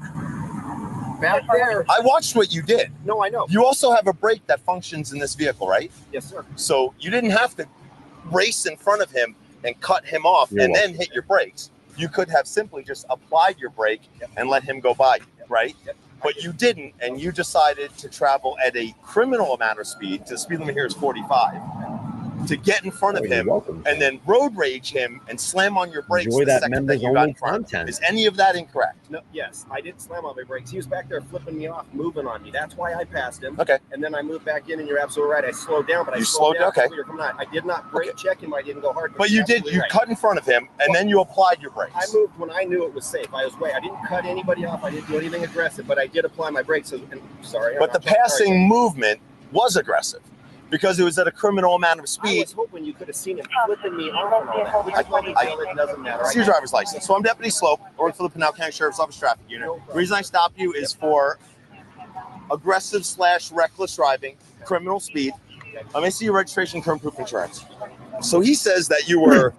C: Back there.
B: I watched what you did.
C: No, I know.
B: You also have a brake that functions in this vehicle, right?
C: Yes, sir.
B: So you didn't have to race in front of him and cut him off and then hit your brakes. You could have simply just applied your brake and let him go by you, right?
C: Yep.
B: But you didn't, and you decided to travel at a criminal amount of speed. The speed limit here is 45. To get in front of him and then road rage him and slam on your brakes
A: Enjoy
B: the
A: that
B: second that you got in front of him. Is any of that incorrect?
C: No, yes, I didn't slam on my brakes. He was back there flipping me off, moving on me. That's why I passed him.
B: Okay.
C: And then I moved back in, and you're absolutely right. I slowed down, but
B: You slowed down? Okay.
C: I did not brake check him. I didn't go hard.
B: But you did. You cut in front of him, and then you applied your brakes.
C: I moved when I knew it was safe. I didn't cut anybody off. I didn't do anything aggressive, but I did apply my brakes.
B: But the passing movement was aggressive because it was at a criminal amount of speed.
C: I was hoping you could have seen him flipping me off and all that. Which it doesn't matter.
B: See your driver's license. So I'm Deputy Sloup, work for the Pinal County Sheriff's Office Traffic Unit. The reason I stopped you is for aggressive/reckless driving, criminal speed. Let me see your registration, current proof of insurance. So he says that you were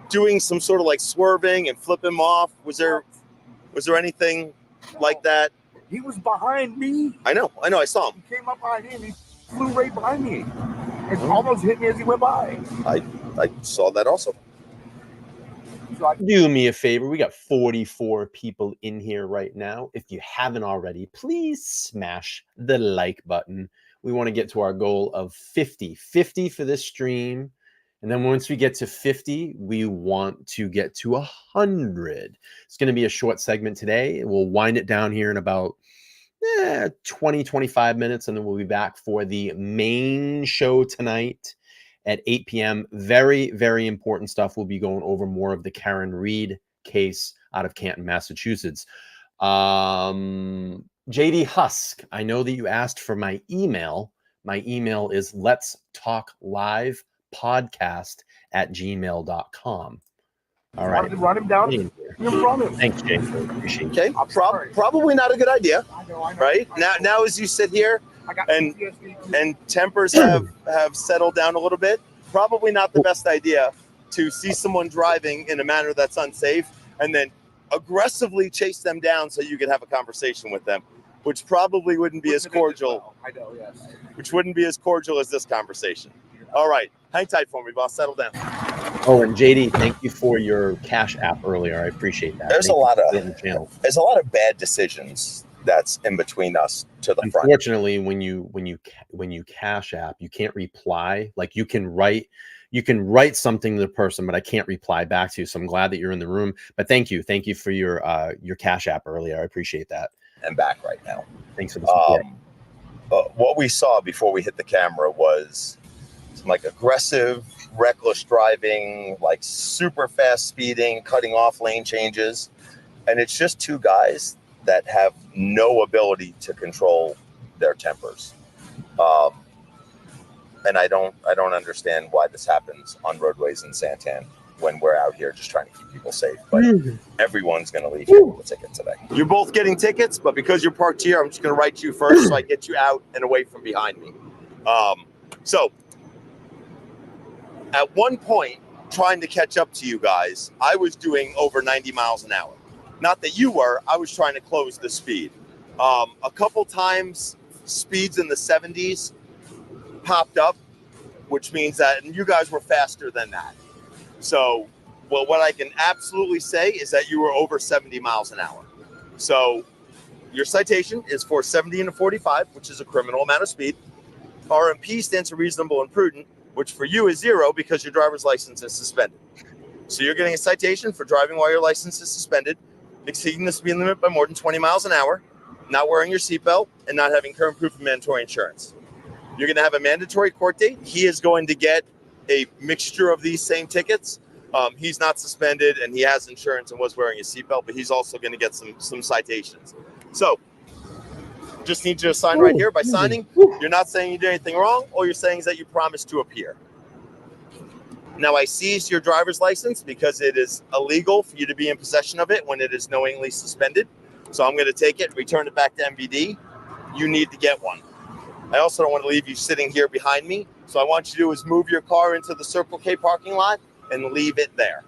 B: doing some sort of like swerving and flipping him off. Was there anything like that?
E: He was behind me.
B: I know. I saw him.
E: He came up behind him. He flew right behind me. It almost hit me as he went by.
B: I saw that also.
A: Do me a favor. We got 44 people in here right now. If you haven't already, please smash the like button. We want to get to our goal of 50 for this stream. And then once we get to 50, we want to get to 100. It's going to be a short segment today. We'll wind it down here in about 20, 25 minutes, and then we'll be back for the main show tonight at 8 p.m. Very, very important stuff. We'll be going over more of the Karen Reed case out of Canton, Massachusetts. JD Husk, I know that you asked for my email. My email is letstalklivepodcast@gmail.com. All right.
E: Run him down. You run him.
A: Thanks, Jay. Appreciate it.
B: Okay, probably not a good idea.
E: I know.
B: Right now, as you sit here and tempers have settled down a little bit, probably not the best idea to see someone driving in a manner that's unsafe and then aggressively chase them down so you can have a conversation with them, which probably wouldn't be as cordial.
E: I know, yes.
B: Which wouldn't be as cordial as this conversation. All right, hang tight for me, boss. Settle down.
A: Oh, and JD, thank you for your Cash App earlier. I appreciate that.
B: There's a lot of bad decisions that's in between us to the front.
A: Unfortunately, when you Cash App, you can't reply. Like you can write something to the person, but I can't reply back to you. So I'm glad that you're in the room. But thank you for your Cash App earlier. I appreciate that.
B: I'm back right now.
A: Thanks for the support.
B: What we saw before we hit the camera was some like aggressive, reckless driving, like super fast speeding, cutting off lane changes, and it's just two guys that have no ability to control their tempers. And I don't understand why this happens on roadways in Santan when we're out here just trying to keep people safe. But everyone's going to leave here with a ticket today. You're both getting tickets, but because you're parked here, I'm just going to write you first so I get you out and away from behind me. So at one point, trying to catch up to you guys, I was doing over 90 miles an hour. Not that you were, I was trying to close the speed. A couple times, speeds in the 70s popped up, which means that you guys were faster than that. So, well, what I can absolutely say is that you were over 70 miles an hour. So your citation is for 70 and a 45, which is a criminal amount of speed. RMP stands for reasonable and prudent, which for you is 0 because your driver's license is suspended. So you're getting a citation for driving while your license is suspended, exceeding the speed limit by more than 20 miles an hour, not wearing your seatbelt, and not having current proof of mandatory insurance. You're going to have a mandatory court date. He is going to get a mixture of these same tickets. He's not suspended and he has insurance and was wearing his seatbelt, but he's also going to get some citations. So just need you to sign right here. By signing, you're not saying you did anything wrong. All you're saying is that you promised to appear. Now I seized your driver's license because it is illegal for you to be in possession of it when it is knowingly suspended. So I'm going to take it, return it back to MVD. You need to get one. I also don't want to leave you sitting here behind me. So I want you to do is move your car into the Circle K parking lot and leave it there.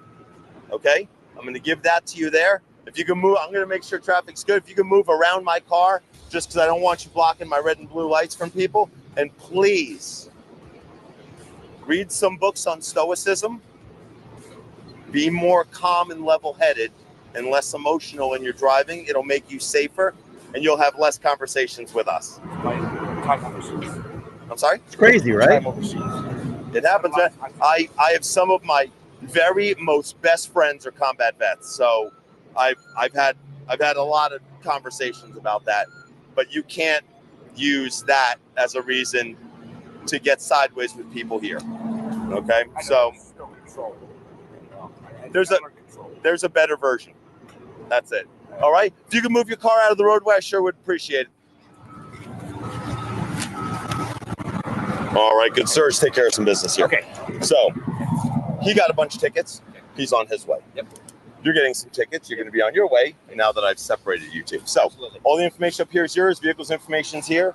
B: Okay? I'm going to give that to you there. If you can move, I'm going to make sure traffic's good. If you can move around my car, just because I don't want you blocking my red and blue lights from people. And please read some books on stoicism. Be more calm and level-headed and less emotional when you're driving. It'll make you safer and you'll have less conversations with us. I'm sorry?
A: It's crazy, right?
B: It happens. I have some of my very most best friends are combat vets. So I've had a lot of conversations about that, but you can't use that as a reason to get sideways with people here. Okay? So there's a better version. That's it. All right? If you can move your car out of the roadway, I sure would appreciate it. All right, good sirs, take care of some business here.
E: Okay.
B: So he got a bunch of tickets. He's on his way.
E: Yep.
B: You're getting some tickets. You're going to be on your way now that I've separated you two. So all the information up here is yours. Vehicles information's here.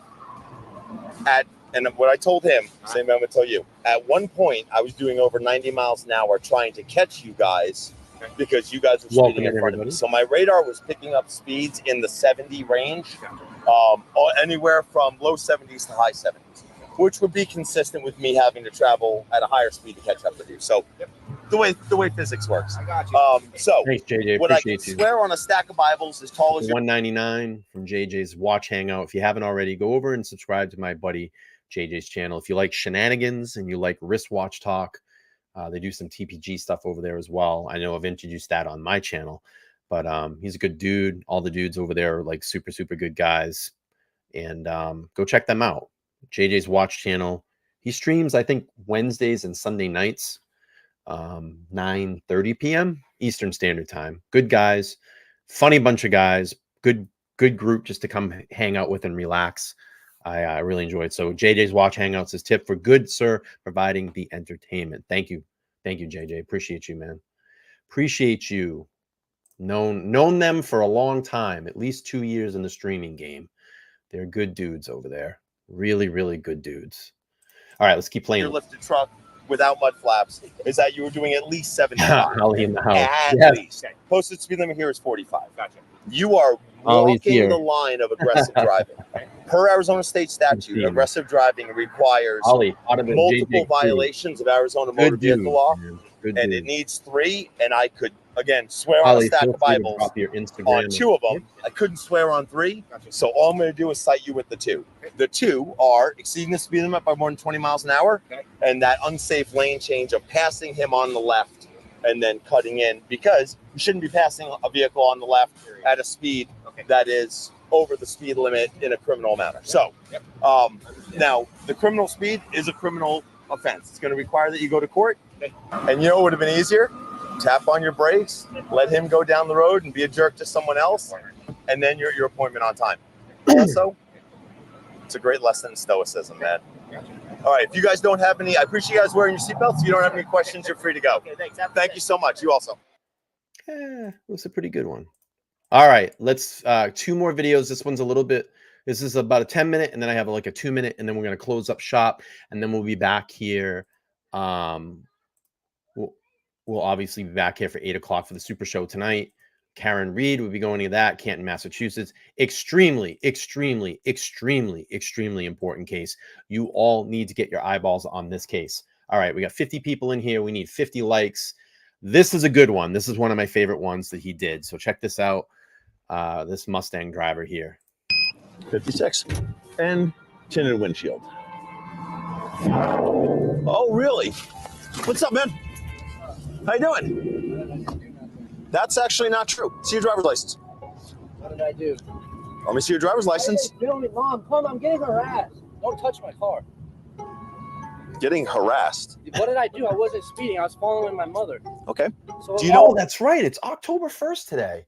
B: And what I told him, same I'm going to tell you. At one point, I was doing over 90 miles an hour trying to catch you guys because you guys were speeding in front of me. So my radar was picking up speeds in the 70 range, anywhere from low 70s to high 70s. Which would be consistent with me having to travel at a higher speed to catch up with you. So the way physics works.
E: I got you.
B: So
A: Thanks, JJ.
B: what I can
A: Appreciate you.
B: swear on a stack of Bibles as tall as
A: $1.99 from JJ's Watch Hangout. If you haven't already, go over and subscribe to my buddy JJ's channel. If you like shenanigans and you like wristwatch talk, they do some TPG stuff over there as well. I know I've introduced that on my channel, but he's a good dude. All the dudes over there are like super, super good guys. And go check them out. JJ's Watch channel. He streams, I think, Wednesdays and Sunday nights, 9:30 p.m. Eastern Standard Time. Good guys, funny bunch of guys, good good group just to come hang out with and relax. I really enjoyed it. So JJ's Watch Hangouts is tip for good sir providing the entertainment. Thank you, JJ. Appreciate you, man. Appreciate you. Known them for a long time, at least 2 years in the streaming game. They're good dudes over there. Really, really good dudes. All right, let's keep playing.
B: Your lifted truck without mud flaps is that you were doing at least 75.
A: Ollie in the house.
B: At least. Posted speed limit here is 45.
G: Gotcha.
B: You are
A: Ollie's
B: walking
A: here.
B: the line of aggressive driving. Per Arizona state statute, aggressive driving requires multiple violations of Arizona motor vehicle law. And it needs 3, and I could, again, swear on a stack of Bibles on 2 of them. I couldn't swear on 3, so all I'm going to do is cite you with the 2. The 2 are exceeding the speed limit by more than 20 miles an hour, and that unsafe lane change of passing him on the left and then cutting in, because you shouldn't be passing a vehicle on the left at a speed that is over the speed limit in a criminal manner. So now the criminal speed is a criminal offense. It's going to require that you go to court. And you know what would have been easier? Tap on your brakes, let him go down the road and be a jerk to someone else, and then you're at your appointment on time. Also, it's a great lesson in stoicism, man. All right, if you guys don't have any, I appreciate you guys wearing your seatbelts. If you don't have any questions, you're free to go. Thank you so much. You also.
A: It was a pretty good one. All right, let's 2 more videos. This one's a little bit, this is about a 10-minute, and then I have like a 2-minute, and then we're going to close up shop, and then we'll be back here. We'll obviously be back here for 8 o'clock for the Super Show tonight. Karen Reed will be going to that. Canton, Massachusetts. Extremely, extremely, extremely, extremely important case. You all need to get your eyeballs on this case. All right, we got 50 people in here. We need 50 likes. This is a good one. This is one of my favorite ones that he did. So check this out. This Mustang driver here.
B: 56. And tinted windshield. Oh, really? What's up, man? How you doing? That's actually not true. See your driver's license.
C: What did I do?
B: Let me see your driver's license.
C: Mom, come, I'm getting harassed. Don't touch my car.
B: Getting harassed.
C: What did I do? I wasn't speeding. I was following my mother.
B: Okay.
C: So
A: Do you know? That's right. It's October 1st today.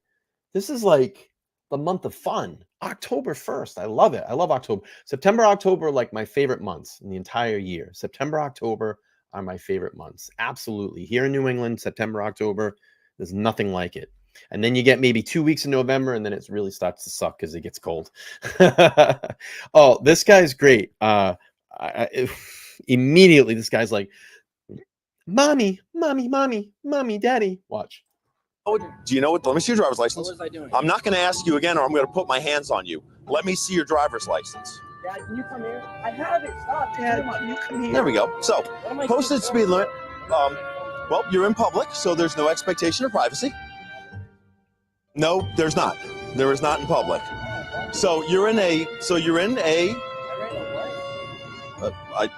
A: This is like the month of fun. October 1st. I love it. I love October. September, October, like my favorite months in the entire year. September, October are my favorite months. Absolutely. Here in New England, September, October, there's nothing like it. And then you get maybe 2 weeks in November, and then it really starts to suck because it gets cold. Oh, this guy's great. Immediately, this guy's like, mommy, mommy, mommy, mommy, daddy. Watch.
B: Oh, do you know what? Let me see your driver's license.
C: What was I doing?
B: I'm not going to ask you again, or I'm going to put my hands on you. Let me see your driver's license.
C: Dad, can you come here? I have it. Stop.
A: Dad, can you come here?
B: There we go. So, posted speed limit. Well, you're in public, so there's no expectation of privacy. No, there's not. There is not in public. So you're in a.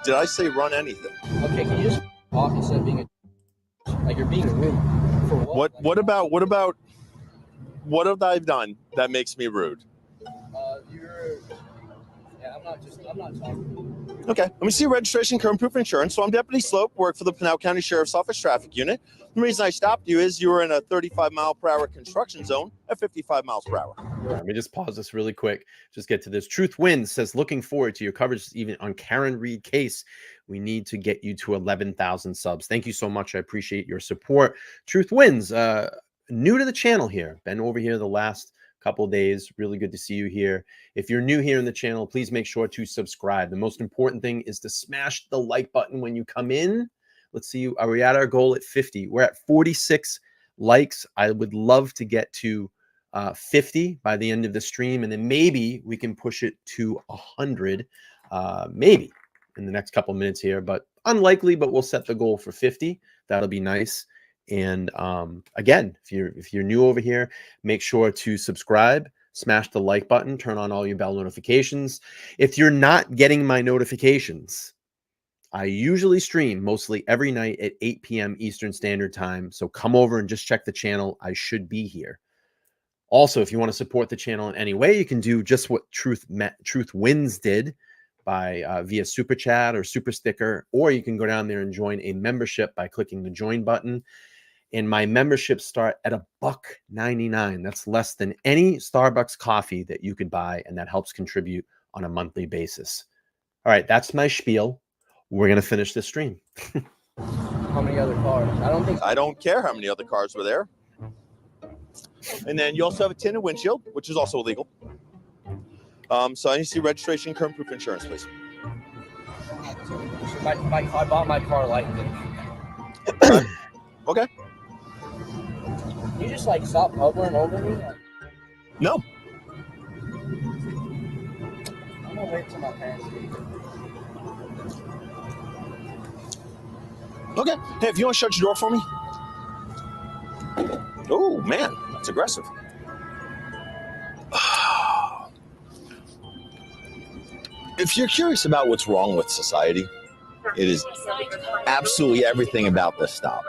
B: Did I say run anything?
C: Okay, can you just off instead of being a like you're being rude for what?
B: What have I done that makes me rude? I'm not talking. Okay, let me see your registration, current proof of insurance. So I'm Deputy Sloup, work for the Pinal County Sheriff's Office Traffic Unit. The reason I stopped you is you were in a 35-mile-per-hour construction zone at 55 miles per hour.
A: Let me just pause this really quick. Just get to this. Truth Wins says, looking forward to your coverage even on Karen Reed case. We need to get you to 11,000 subs. Thank you so much. I appreciate your support. Truth Wins, new to the channel here. Been over here the last couple of days. Really good to see you here. If you're new here in the channel, please make sure to subscribe. The most important thing is to smash the like button when you come in. Let's see, are we at our goal at 50? We're at 46 likes. I would love to get to 50 by the end of the stream, and then maybe we can push it to 100 maybe in the next couple minutes here, but unlikely, but we'll set the goal for 50. That'll be nice. And again, if you're new over here, make sure to subscribe, smash the like button, turn on all your bell notifications. If you're not getting my notifications, I usually stream mostly every night at 8 p.m. Eastern Standard Time. So come over and just check the channel. I should be here. Also, if you want to support the channel in any way, you can do just what Truth Wins did by via Super Chat or Super Sticker, or you can go down there and join a membership by clicking the join button. and my memberships start at $1.99. That's less than any Starbucks coffee that you could buy, and that helps contribute on a monthly basis. All right, that's my spiel. We're gonna finish this stream.
C: How many other cars?
B: I don't care how many other cars were there. And then you also have a tinted windshield, which is also illegal. So I need to see registration, current proof of insurance, please.
C: I bought my car like this.
B: Okay.
C: You just like stop hovering over me?
B: No.
C: I'm gonna wait till my parents leave.
B: Okay. Hey, if you want to shut your door for me. Oh, man, that's aggressive. If you're curious about what's wrong with society, it is absolutely everything about this stop.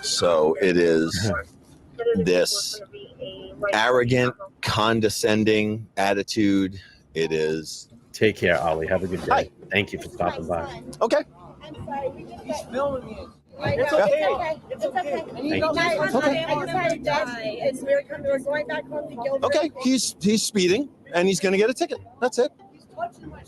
B: So it is this arrogant, condescending attitude. It is.
A: Take care, Ollie. Have a good day.
B: Hi.
A: Thank you for stopping by.
B: Okay.
H: I'm sorry.
C: He's filming me.
H: It's okay. It's okay. I decided that we're going back home to Gilbert.
B: Okay. He's speeding and he's going to get a ticket. That's it.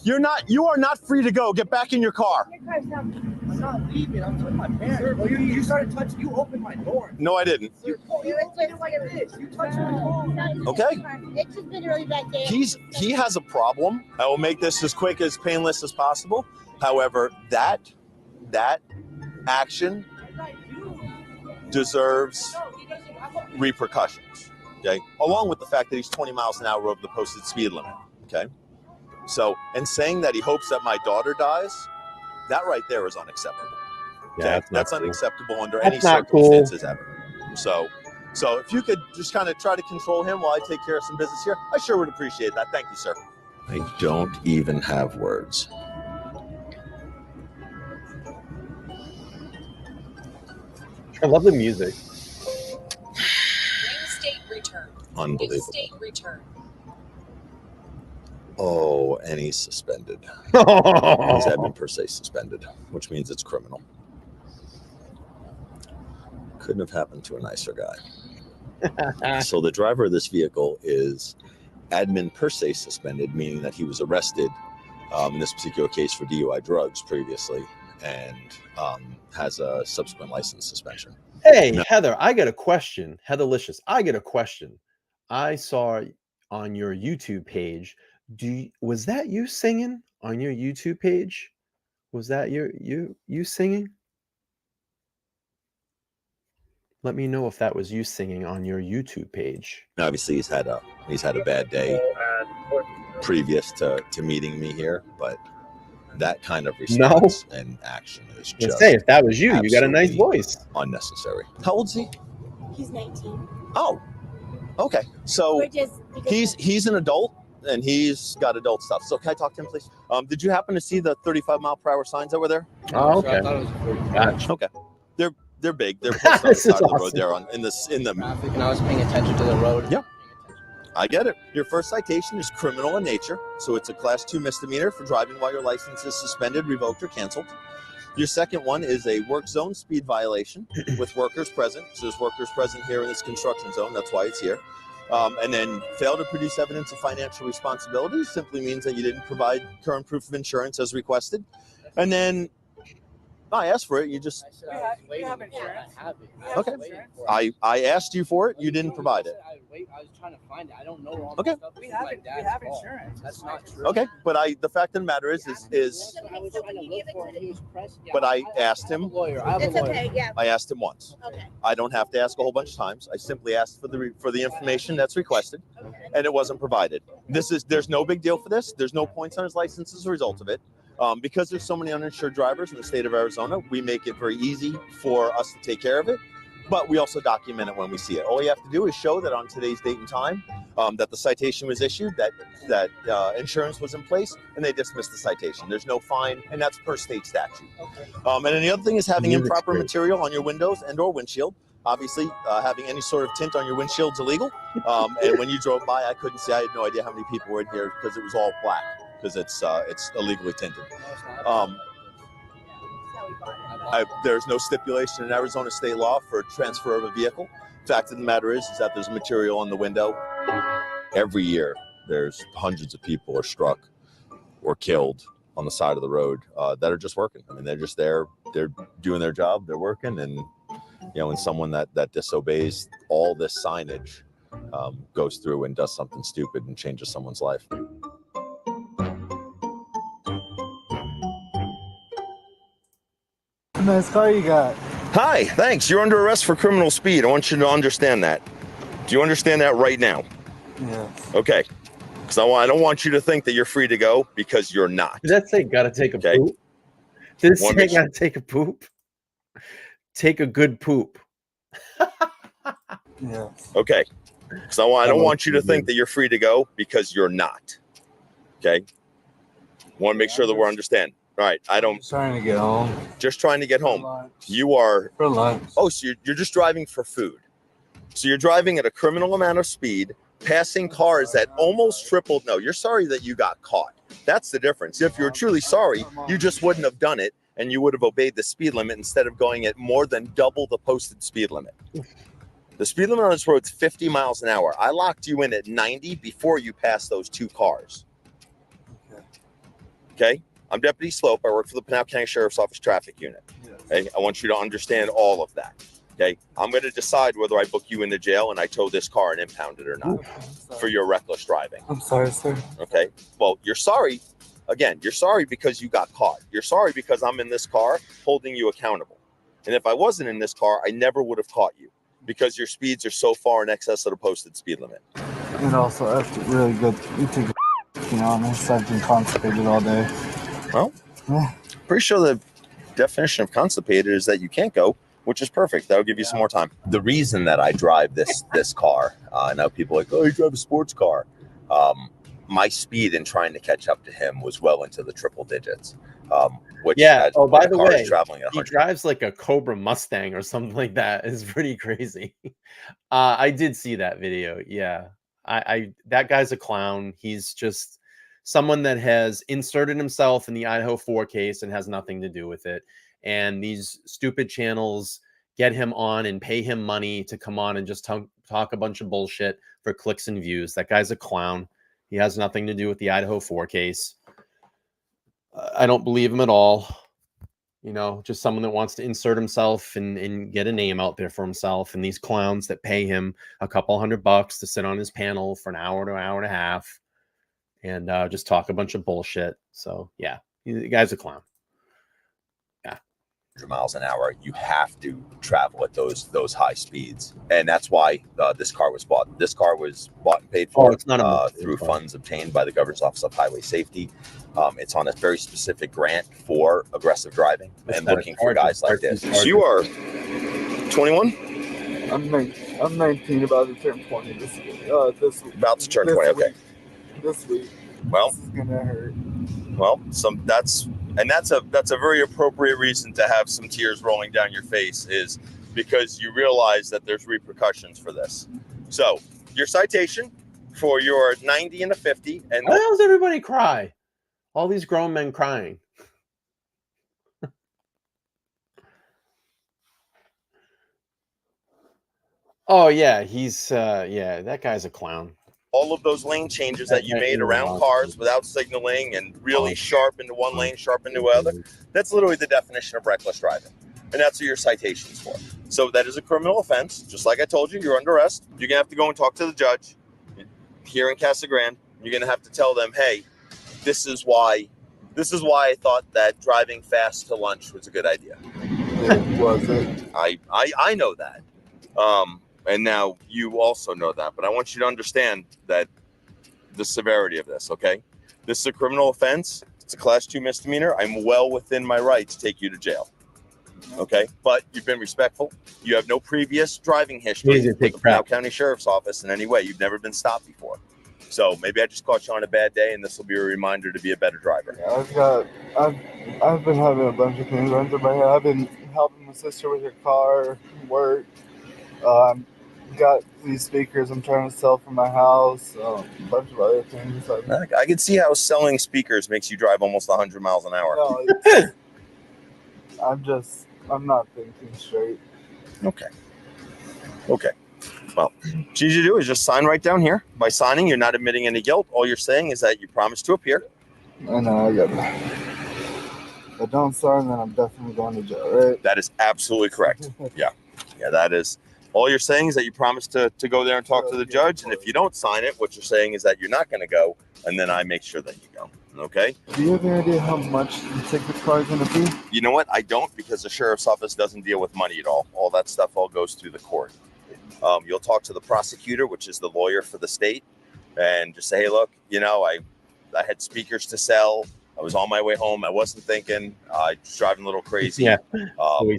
B: You are not free to go. Get back in your car.
C: I'm not leaving. I'm with my parents. Well, you started touching. You opened my door.
B: No, I didn't.
C: You touched my door.
B: Okay.
H: It's just been a really bad day.
B: He has a problem. I will make this as quick, as painless as possible. However, that action deserves repercussions. Okay, along with the fact that he's 20 miles an hour over the posted speed limit. Okay, so and saying that he hopes that my daughter dies, that right there is unacceptable.
A: Yeah,
B: okay? That's
A: cool.
B: unacceptable under
A: That's
B: any
A: not
B: circumstances ever. So if you could just kind of try to control him while I take care of some business here, I sure would appreciate that. Thank you, sir. I don't even have words.
A: I love the music.
I: State return.
B: Unbelievable.
I: State return.
B: Oh, and he's suspended. He's admin per se suspended, which means it's criminal. Couldn't have happened to a nicer guy. So the driver of this vehicle is admin per se suspended, meaning that he was arrested in this particular case for DUI drugs previously, and has a subsequent license suspension.
A: Hey, Heather, I got a question. Heatherlicious, I got a question. I saw on your YouTube page. Was that you singing on your YouTube page? Was that you singing? Let me know if that was you singing on your YouTube page.
B: Obviously, he's had a bad day previous to meeting me here, but that kind of response and action is just
A: say if that was you got a nice voice.
B: Unnecessary. How old is he?
H: He's 19.
B: Oh, okay. So he's an adult and he's got adult stuff. So can I talk to him, please? Did you happen to see the 35-mile-per-hour signs that were there?
A: Oh, okay.
C: I thought it was 45.
A: Gotcha.
B: Okay. They're big. They're posted on the side of the road
A: awesome.
B: there in the
C: Traffic, and I was paying attention to the road.
B: Yeah. I get it. Your first citation is criminal in nature, so it's a class 2 misdemeanor for driving while your license is suspended, revoked, or canceled. Your second one is a work zone speed violation with workers present. So there's workers present here in this construction zone. That's why it's here. And then fail to produce evidence of financial responsibility simply means that you didn't provide current proof of insurance as requested. And then I asked for it. You just
C: You have insurance? I have it.
B: Okay. I asked you for it. You didn't provide it.
C: I was trying to find it. I don't know all
B: Okay.
C: this stuff.
G: We have insurance.
C: That's not true.
B: Okay, but the fact of the matter is
C: I was trying to look for it. He was pressed. Yeah,
B: but I asked him.
C: I have a lawyer. I have a
H: It's
C: lawyer.
H: okay, yeah.
B: I asked him once.
H: Okay.
B: I don't have to ask a whole bunch of times. I simply asked for the information that's requested, and it wasn't provided. There's no big deal for this. There's no points on his license as a result of it. Because there's so many uninsured drivers in the state of Arizona, we make it very easy for us to take care of it, but we also document it when we see it. All you have to do is show that on today's date and time, that the citation was issued, that insurance was in place, and they dismissed the citation. There's no fine, and that's per state statute. And then the other thing is having improper material on your windows and or windshield. Obviously, having any sort of tint on your windshield's illegal. And when you drove by, I couldn't see. I had no idea how many people were in here because it was all black. Because it's illegally tinted. There's no stipulation in Arizona state law for transfer of a vehicle. Fact of the matter is that there's material on the window. Every year, there's hundreds of people are struck or killed on the side of the road that are just working. I mean, they're just there. They're doing their job. They're working. And, when someone that disobeys all this signage goes through and does something stupid and changes someone's life.
I: Nice car you got.
B: Hi, thanks. You're under arrest for criminal speed. I want you to understand that. Do you understand that right now?
I: Yes.
B: Okay. Because I don't want you to think that you're free to go, because you're not.
A: Did that say gotta take a poop? Did it say gotta take a poop? Take a good poop.
I: Yes.
B: Okay. Because I don't want you to think that you're free to go, because you're not. Okay. Want to make sure that we're understand. All right.
I: Just trying to get home.
B: Just trying to get home. You are.
I: For lunch.
B: Oh, so you're just driving for food. So you're driving at a criminal amount of speed, passing cars that almost tripled. No, you're sorry that you got caught. That's the difference. If you're truly sorry, you just wouldn't have done it, and you would have obeyed the speed limit instead of going at more than double the posted speed limit. The speed limit on this road is 50 miles an hour. I locked you in at 90 before you passed those two cars. Okay? I'm Deputy Sloup. I work for the Pinal County Sheriff's Office Traffic Unit. Okay? I want you to understand all of that. Okay? I'm going to decide whether I book you into jail and I tow this car and impound it or not for your reckless driving.
I: I'm sorry, sir.
B: Okay? Well, you're sorry. Again, you're sorry because you got caught. You're sorry because I'm in this car holding you accountable. And if I wasn't in this car, I never would have caught you, because your speeds are so far in excess of the posted speed limit.
I: And also, after really good, you take a, honest, I've been constipated all day.
B: Well, pretty sure the definition of constipated is that you can't go, which is perfect. That'll give you some more time. The reason that I drive this car, I know people are like, oh, you drive a sports car. My speed in trying to catch up to him was well into the triple digits. Which
A: by the way,
B: traveling at
A: he drives like a Cobra Mustang or something like that. It's pretty crazy. I did see that video. Yeah, that guy's a clown. He's just someone that has inserted himself in the Idaho 4 case and has nothing to do with it. And these stupid channels get him on and pay him money to come on and just talk a bunch of bullshit for clicks and views. That guy's a clown. He has nothing to do with the Idaho 4 case. I don't believe him at all. Just someone that wants to insert himself and get a name out there for himself. And these clowns that pay him a couple $100 to sit on his panel for an hour to an hour and a half and just talk a bunch of bullshit. So, yeah, the guy's a clown. Yeah.
B: Miles an hour, you have to travel at those high speeds. And that's why this car was bought. This car was bought and paid for through funds obtained by the Governor's Office of Highway Safety. It's on a very specific grant for aggressive driving and looking for guys like this. So you are 21?
I: I'm 19, about to turn 20 this week.
B: About to turn 20, okay.
I: This week.
B: Well,
I: this is gonna hurt.
B: Well, that's a very appropriate reason to have some tears rolling down your face, is because you realize that there's repercussions for this. So your citation for your 90 and a 50, and
A: why does everybody cry? All these grown men crying. Oh yeah, he's that guy's a clown.
B: All of those lane changes that you made around cars without signaling and really sharp into one lane, sharp into other, that's literally the definition of reckless driving. And that's what your citation's for. So that is a criminal offense. Just like I told you, you're under arrest. You're going to have to go and talk to the judge here in Casa Grande. You're going to have to tell them, hey, this is why I thought that driving fast to lunch was a good idea.
I: Was it?
B: I know that. And now you also know that, but I want you to understand that the severity of this, okay? This is a criminal offense. It's a class 2 misdemeanor. I'm well within my right to take you to jail, okay? But you've been respectful. You have no previous driving history with the Pinal County Sheriff's Office in any way. You've never been stopped before. So maybe I just caught you on a bad day, and this will be a reminder to be a better driver.
I: Yeah, I've been having a bunch of things run through my head. I've been helping my sister with her car, work. Got these speakers I'm trying to sell for my house, a bunch of other things.
B: I can see how selling speakers makes you drive almost 100 miles an hour.
I: No, I'm not thinking straight.
B: Okay. Okay. Well, what you need to do is just sign right down here. By signing, you're not admitting any guilt. All you're saying is that you promised to appear.
I: I know, I got it. If I don't sign, then I'm definitely going to jail, right?
B: That is absolutely correct. Yeah. Yeah, that is. All you're saying is that you promised to go there and talk to the judge. And if you don't sign it, what you're saying is that you're not going to go. And then I make sure that you go. Okay?
I: Do you have any idea how much the ticket car is going to be?
B: You know what? I don't, because the sheriff's office doesn't deal with money at all. All that stuff all goes through the court. You'll talk to the prosecutor, which is the lawyer for the state, and just say, hey, look, you know, I had speakers to sell. I was on my way home. I wasn't thinking. I was driving a little crazy.
A: Yeah.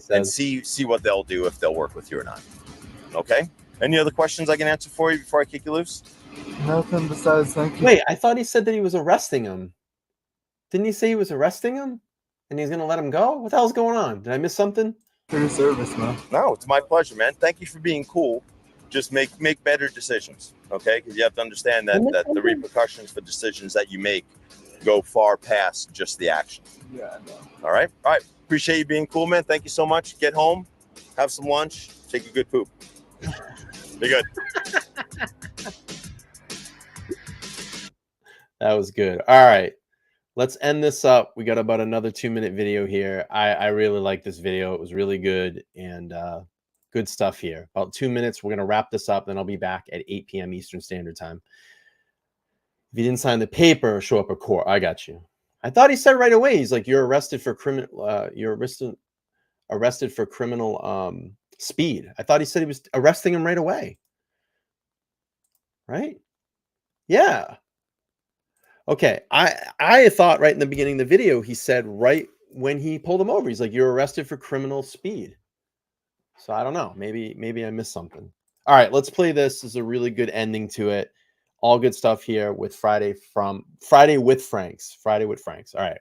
B: And see what they'll do, if they'll work with you or not. Okay? Any other questions I can answer for you before I kick you loose?
I: Nothing besides thank you.
A: Wait, I thought he said that he was arresting him. Didn't he say he was arresting him? And he's going to let him go? What the hell's going on? Did I miss something?
I: For your service, man.
B: No, it's my pleasure, man. Thank you for being cool. Just make better decisions, okay? Because you have to understand that the repercussions for decisions that you make go far past just the action.
I: Yeah, I know.
B: All right? All right. Appreciate you being cool, man. Thank you so much. Get home, have some lunch, take a good poop. Be good.
A: That was good. All right. Let's end this up. We got about another 2-minute video here. I really like this video. It was really good and good stuff here. About 2 minutes. We're going to wrap this up. Then I'll be back at 8 p.m. Eastern Standard Time. If you didn't sign the paper, show up at court. I got you. I thought he said right away. He's like, you're arrested for criminal. You're arrested for criminal speed. I thought he said he was arresting him right away. Right? Yeah. Okay, I thought right in the beginning of the video, he said right when he pulled him over, he's like, you're arrested for criminal speed. So I don't know. Maybe I missed something. All right, let's play this. This is a really good ending to it. All good stuff here with Friday with Franks. Friday with Franks. All right,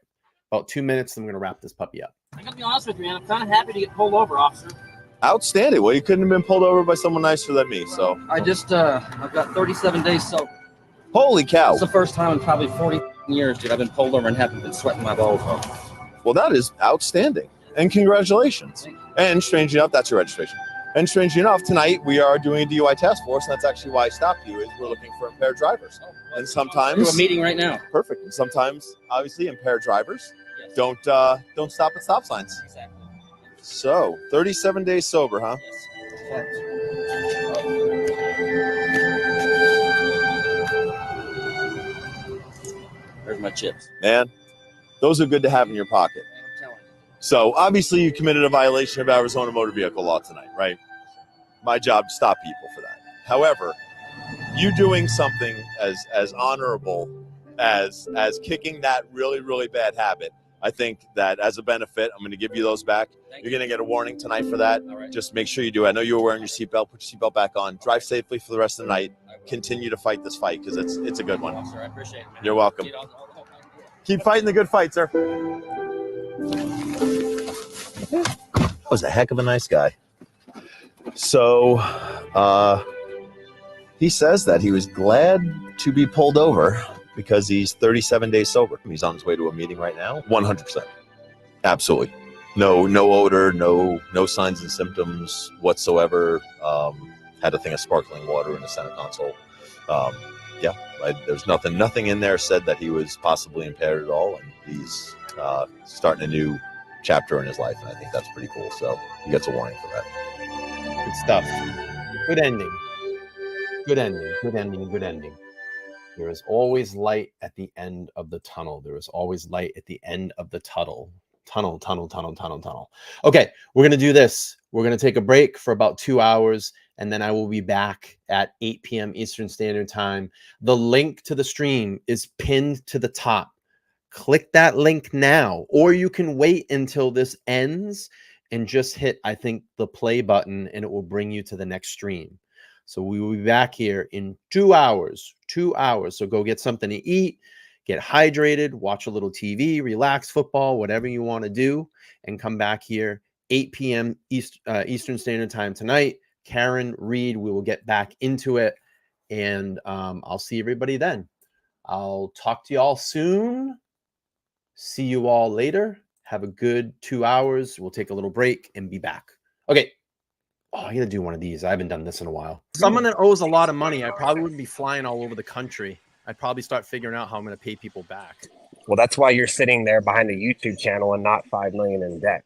A: about 2 minutes, then I'm going to wrap this puppy up.
G: I gotta be honest with you, man. I'm kind of happy to get pulled over, officer.
B: Outstanding. Well, you couldn't have been pulled over by someone nicer than me, so.
J: I've got 37 days sober.
B: Holy cow.
J: It's the first time in probably 40 years, dude, I've been pulled over and haven't been sweating my balls off.
B: Well, that is outstanding. And congratulations. And strangely enough, that's your registration. And strangely enough, tonight we are doing a DUI task force, and that's actually why I stopped you, is we're looking for impaired drivers. And sometimes
J: We're meeting right now.
B: Perfect. And sometimes, obviously, impaired drivers don't stop at stop signs.
J: Exactly.
B: So, 37 days sober, huh?
J: Yes. There's my chips.
B: Man, those are good to have in your pocket.
J: I'm telling you.
B: So obviously you committed a violation of Arizona motor vehicle law tonight, right? My job to stop people for that. However, you doing something as honorable as kicking that really, really bad habit, I think that as a benefit, I'm going to give you those back. You're going to get a warning tonight for that.
J: All right.
B: Just make sure you do. I know you were wearing your seatbelt. Put your seatbelt back on. Drive safely for the rest of the night. Continue to fight this fight because it's a good one.
J: Officer, I appreciate it, man.
B: You're welcome. Keep fighting the good fight, sir. That was a heck of a nice guy. So he says that he was glad to be pulled over because he's 37 days sober. He's on his way to a meeting right now. 100%. Absolutely. No odor, no signs and symptoms whatsoever. Had a thing of sparkling water in the center console. There's nothing in there said that he was possibly impaired at all, and he's starting a new chapter in his life, and I think that's pretty cool. So he gets a warning for that.
A: Good stuff. Good ending. Good ending. Good ending. Good ending. There is always light at the end of the tunnel. There is always light at the end of the tunnel. Tunnel. Okay, we're going to do this. We're going to take a break for about 2 hours, and then I will be back at 8 p.m. Eastern Standard Time. The link to the stream is pinned to the top. Click that link now, or you can wait until this ends and just hit, I think, the play button, and it will bring you to the next stream. So we will be back here in 2 hours. 2 hours. So go get something to eat, get hydrated, watch a little TV, relax, football, whatever you want to do, and come back here 8 p.m. Eastern Standard Time tonight. Karen, Reed, we will get back into it, and I'll see everybody then. I'll talk to you all soon. See you all later. have a good 2 hours. We'll take a little break and be back. Okay. Oh, I gotta do one of these. I haven't done this in a while. Someone that owes a lot of money, I probably wouldn't be flying all over the country. I'd probably start figuring out how I'm gonna pay people back.
K: Well, that's why you're sitting there behind a YouTube channel and not $5 million in debt.